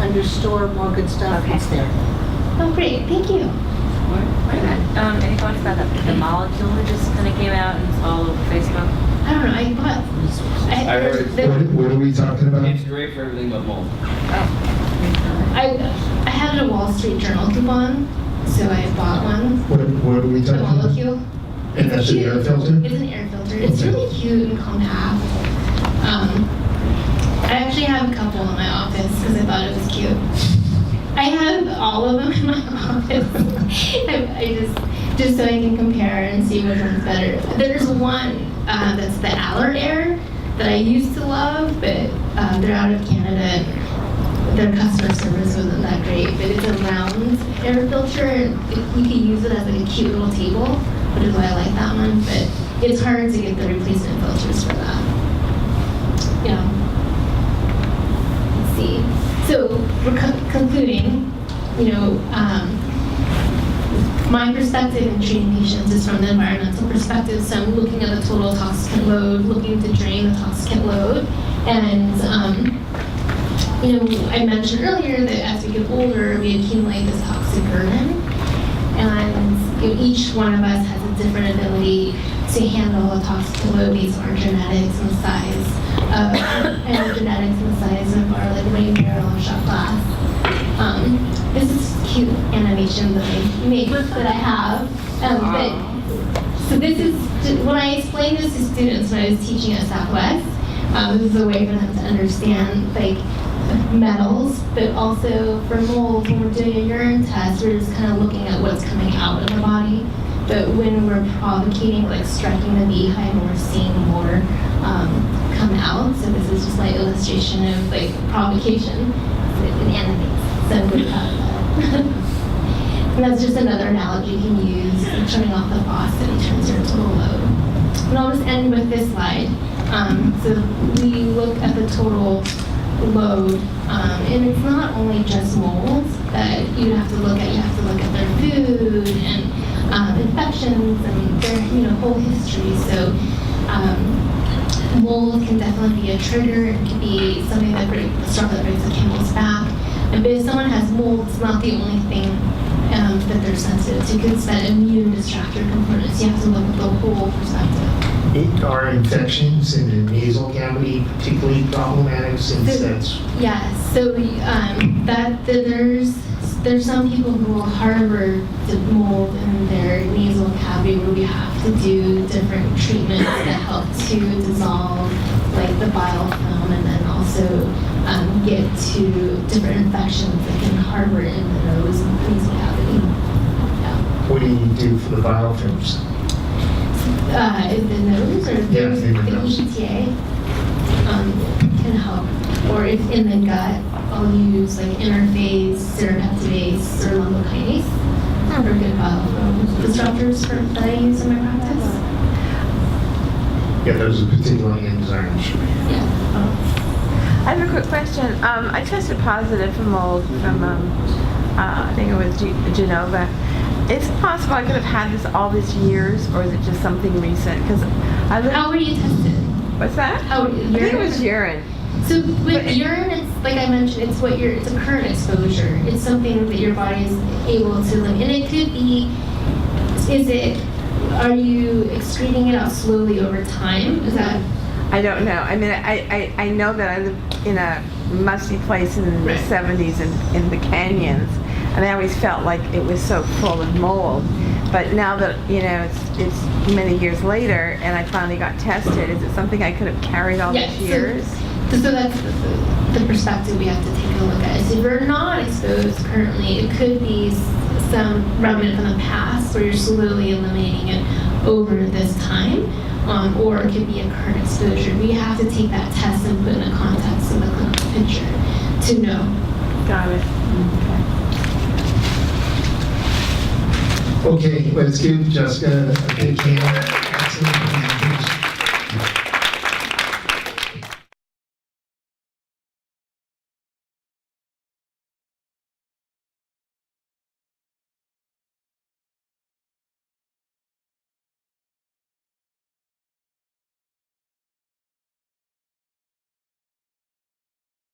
under store more good stuff. Okay. It's there. Oh, great. Thank you. Any thoughts about the molecule that just kind of came out and it's all over Facebook? I don't know. I heard What are we talking about? It's great for everything but mold. I had a Wall Street Journal coupon, so I bought one. What are we The talking about? molecule. And that's an air filter? It's an air filter. It's really cute and compact. I actually have a couple in my office because I thought it was cute. I have all of them in my office. I just so I can compare and see which one's better. There's one that's the Aller Air that I used to love, but they're out of Canada. And their customer service wasn't that great, but it's a round air filter, and you can use it as like a cute little table, which is why I like that one. But it's hard to get the replacement filters for that. Yeah. Let's see. So we're concluding. My perspective in treating patients is from the environmental perspective. So I'm looking at the total toxicant load, looking to drain the toxicant load, and I mentioned earlier that as we get older, we accumulate this toxic burden, and each one of us has a different ability to handle a toxic load based on our genetics and the size of our like rain barrel or shot glass. This is cute animation that I made that I have. So this is when I explained this to students when I was teaching at Southwest. This is a way for them to understand like metals, but also for mold, when we're doing a urine test, we're just kind of looking at what's coming out of the body. But when we're provocating, like striking the beehive, we're seeing more come out. So this is just like illustration of like provocation. It animates. So I'm really proud of that. And that's just another analogy you can use. Turning off the faucet in terms of your total load. And I'll just end with this slide. So we look at the total load, and it's not only just molds that you have to look at. You have to look at their food and infections and their whole history. So mold can definitely be a trigger. It can be something that breaks the camel's back. And if someone has mold, it's not the only thing that they're sensitive to, because it's that immune distractor component. So you have to look at the whole perspective. Are infections in the nasal cavity particularly problematic since that's... Yes, so there's some people who will harbor the mold in their nasal cavity where we have to do different treatments that help to dissolve like the biofilm and then also get to different infections that can harbor in the nose and nasal cavity. Yeah. What do you do for the biofilms? In the nose or the ETA can help. Or if in the gut, I'll use like interphase, serrapeptidase, or lumpectinase for good biofilm disruptors that I use in my practice. Yeah, those are particularly enzymes. Yeah. I have a quick question. I tested positive for mold from, I think it was Genova. Is it possible I could have had this all these years, or is it just something recent? Because How were you tested? What's that? How I think it was urine. So with urine, it's like I mentioned, it's a current exposure. It's something that your body is able to limit, and it could be. Are you excreting it out slowly over time? Is that? I don't know. I mean, I know that I lived in a musty place in the 70s in the canyons, and I always felt like it was so full of mold. But now that, it's many years later, and I finally got tested, is it something I could have carried all these years? So that's the perspective we have to take a look at. So if you're not exposed currently, it could be some remnant from the past where you're slowly eliminating it over this time. Or it could be a current exposure. We have to take that test and put in the context of the clinical picture to know. Got it. Okay, let's give Jessica a big hand. Excellent.